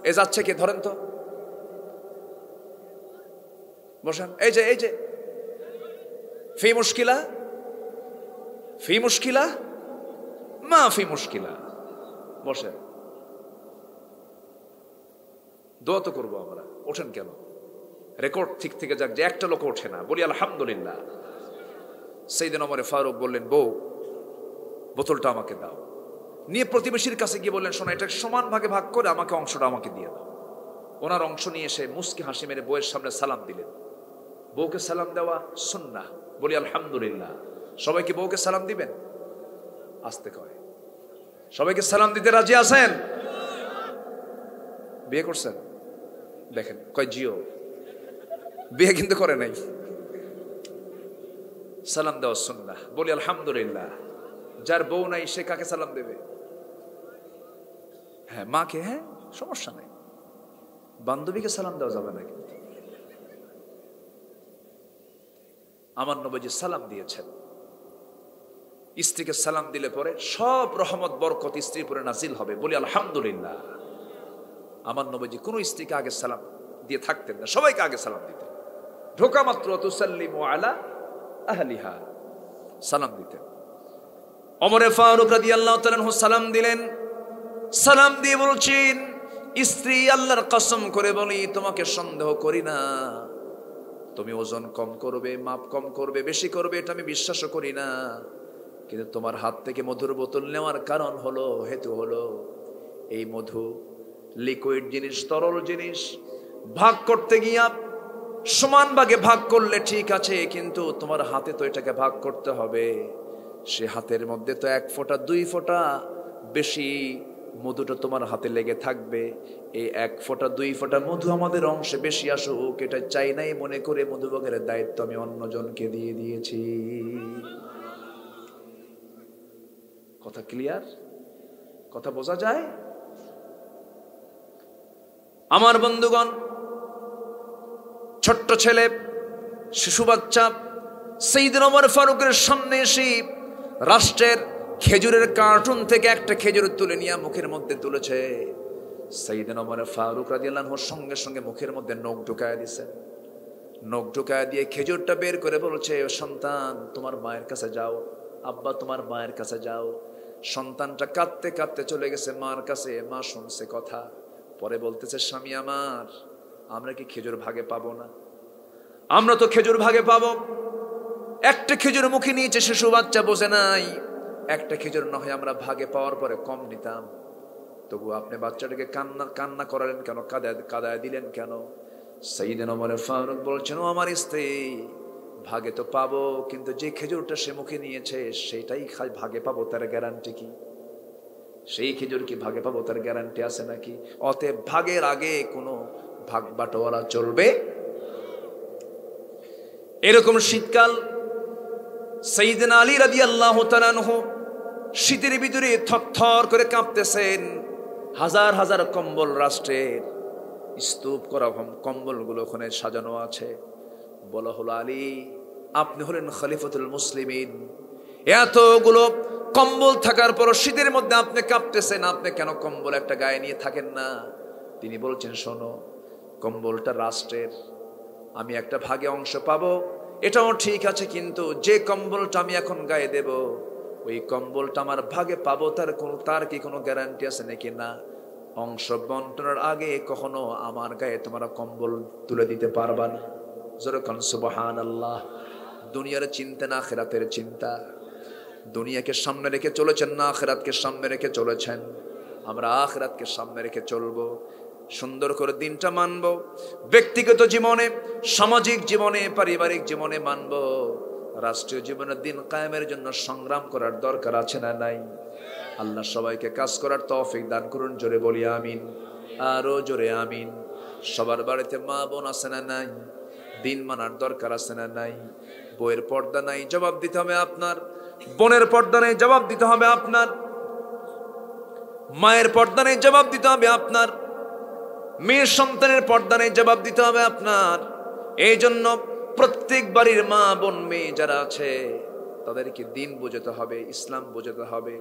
এ যাচ্ছে কে, ধরেন তো, বসেন। এই যে ফি মুশকিলা মা ফি মুশকিলা, বসেন, দোয়া তো করবো আমরা। ওঠেন কেন? রেকর্ড ঠিক থেকে যাক যে একটা লোক ওঠে না, বলি আলহামদুলিল্লাহ। সাইয়েদনা ওমর ফারুক বললেন, বউ বোতলটা আমাকে দাও। নিয়ে প্রতিবেশীর কাছে গিয়ে বললেন, শোনো, এটা সমান ভাগে ভাগ করে আমাকে অংশটা আমাকে দিয়ে দাও। ওনার অংশ নিয়ে এসে মুস্কি হাসি মেরে বউয়ের সামনে সালাম দিলেন। বউকে সালাম দেওয়া সুন্নাহ, বলি আলহামদুলিল্লাহ। সবাইকে বউকে সালাম দিবেন? আসতে কয়, সবাইকে সালাম দিতে রাজি আছেন? বিয়ে করছেন? দেখেন কয় জিও, বিয়ে কিন্তু করে নাই। সালাম দেওয়া সুন্নাহ, বলি আলহামদুলিল্লাহ। যার বউ নাই সে কাকে সালাম দেবে? হ্যাঁ, মাকে। হ্যাঁ, সমস্যা নাই, বান্ধবীকে সালাম দেওয়া যাবে না। কিন্তু আমার নবীজি সালাম দিয়েছেন। স্ত্রীকে সালাম দিলে পরে সব রহমত বরকত স্ত্রীর উপরে নাজিল হবে, বলি আলহামদুলিল্লাহ। আমার নবীজি কোন স্ত্রীকে আগে সালাম দিয়ে থাকতেন না, সবাইকে আগে সালাম দিতেন। ঢোকা মাত্র তুসাল্লিমু আলা আহলিহা, সালাম দিতেন। ওমর ফারুক রাদিয়াল্লাহু তাআলা আনহু সালাম দিলেন। সালাম দিয়ে বলছেন, স্ত্রী, আল্লাহর কসম করে বলি, তোমাকে সন্দেহ করি না, তুমি ওজন কম করবে, মাপ কম করবে, বেশি করবে, এটা আমি বিশ্বাসও করি না। কিন্তু তোমার হাত থেকে মধুর বোতল নেওয়ার কারণ হলো, হেতু হলো, এই মধু লিকুইড জিনিস, তরল জিনিস, ভাগ করতে গিয়া সমান ভাগে ভাগ করলে ঠিক আছে, কিন্তু তোমার হাতে তো এটাকে ভাগ করতে হবে। সে হাতের মধ্যে তো 1 ফোঁটা 2 ফোঁটা বেশি মধুটা তোমার হাতে লেগে থাকবে। এই 1 ফোঁটা 2 ফোঁটা মধু আমাদের অংশে বেশি আসুক, এটা চাই নাই মনে করে মধুবাগের দায়িত্ব আমি অন্যজনকে দিয়ে দিয়েছি। কথা ক্লিয়ার? কথা বোঝা যায়? আমার বন্ধুগণ, ছোট্ট ছেলে, শিশু বাচ্চা সাইয়েদনা ওমর ফারুকের সামনে এসে রাষ্ট্রের খেজুরের কার্টুন থেকে একটা খেজুর তুলে নিয়ে মুখের মধ্যে তুলেছে। সাইয়েদনা ওমর ফারুক রাদিয়াল্লাহু আনহু সঙ্গে সঙ্গে মুখের মধ্যে নখ ঢুকায় দিয়েছেন। নখ ঢুকায় দিয়ে খেজুরটা বের করে বলছে, সন্তান তোমার মায়ের কাছে যাও, আব্বা তোমার মায়ের কাছে যাও। সন্তানটা কাঁদতে কাঁদতে চলে গেছে মার কাছে। মা শুনছে কথা, পরে বলতেছে, স্বামী আমার, আমরা কি খেজুর ভাগে পাবো না? আমরা তো খেজুর ভাগে পাবো। একটা খেজুর মুখে নিয়েছে, শিশু বাচ্চা বোঝে নাই। একটা খেজুর না হয় আমরা ভাগে পাওয়ার পরে কম নিতাম, তবু আপনি বাচ্চাটাকে কান্না করালেন কেন, কাদায় দিলেন কেন? সাইয়েদনা ওমর ফারুক বলছেন, ও আমার স্ত্রী, ভাগে তো পাবো, কিন্তু যে খেজুরটা সে মুখে নিয়েছে সেটাই ভাগে পাবো, তার গ্যারান্টি কি? সেই খেজুর কি ভাগে পাবো তার গ্যারান্টি আছে নাকি? অতএব ভাগের আগে কোনো ভাগ বাটোয়ারা চলবে। এরকম শীতকাল, সাইয়েদনা আলী রাদিয়াল্লাহু তাআলা আনহু শীতের ভিতরে থরথর করে কাঁপতেছেন। হাজার হাজার কম্বল, রাষ্ট্রের স্তূপ করা কম্বলগুলো ওখানে সাজানো আছে। বলা হলো, আলী, আপনি হলেন খলিফাতুল মুসলিমিন, এতগুলো কম্বল থাকার পর শীতের মধ্যে আপনি কাঁপতেছেন, আপনি কেন কম্বল একটা গায়ে নিয়ে থাকেন না? তিনি বলছেন, শোনো, কম্বলটা রাষ্ট্রের, আমি একটা ভাগে অংশ পাবো, এটাও ঠিক আছে, কিন্তু যে কম্বলটা আমি এখন গায়ে দেব, ওই কম্বলটা আমার ভাগে পাবো, তার কি কোনো গ্যারান্টি আছে নাকি? না, অংশ বন্টনের আগে কখনো আমার গায়ে তোমরা কম্বল তুলে দিতে পারবা না। যেরকম সুবহানাল্লাহ। দুনিয়ার চিন্তা না আখিরাতের চিন্তা। দুনিয়াকে সামনে রেখে চলেছেন না আখিরাতকে সামনে রেখে চলেছেন। আমরা আখিরাতকে সামনে রেখে চলবো, সুন্দর করে দিনটা মানব, ব্যক্তিগত জীবনে, সামাজিক জীবনে, পারিবারিক জীবনে মানব। রাষ্ট্রীয় জীবনের দিন কায়েমের জন্য সংগ্রাম করার দরকার আছে না নাই? আল্লাহ সবাইকে কাজ করার তৌফিক দান করুন। জোরে বলি আমিন, আরো জোরে আমিন। সবার বাড়িতে মা বোন আছে না নাই? দিন মানার দরকার আছে না নাই? বইয়ের পর্দা নাই, জবাব দিতে হবে আপনার। বোনের পর্দা নেই, জবাব দিতে হবে আপনার। মায়ের পর্দা নেই, জবাব দিতে হবে আপনার। মেয়ের সন্তানের পর্দা নেই, জবাব দিতে হবে আপনার। এই জন্য প্রত্যেক বাড়ির মা বোন মেয়ে যারা আছে তাদেরকে দিন বোঝাতে হবে, ইসলাম বোঝাতে হবে।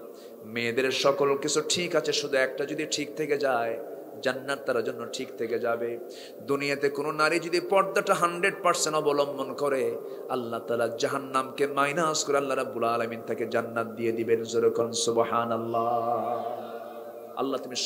মেয়েদের সকল কিছু ঠিক আছে, শুধু একটা যদি ঠিক থেকে যায়, জান্নাত তার জন্য ঠিক থেকে যাবে। দুনিয়াতে কোনো নারী যদি পর্দাটা 100% অবলম্বন করে, আল্লাহ তাআলা জাহান্নামকে মাইনাস করে আল্লাহ রাব্বুল আলামিন তাকে জান্নাত দিয়ে দিবেন। যেরকম সুবহানাল্লাহ। আল্লাহ তুমি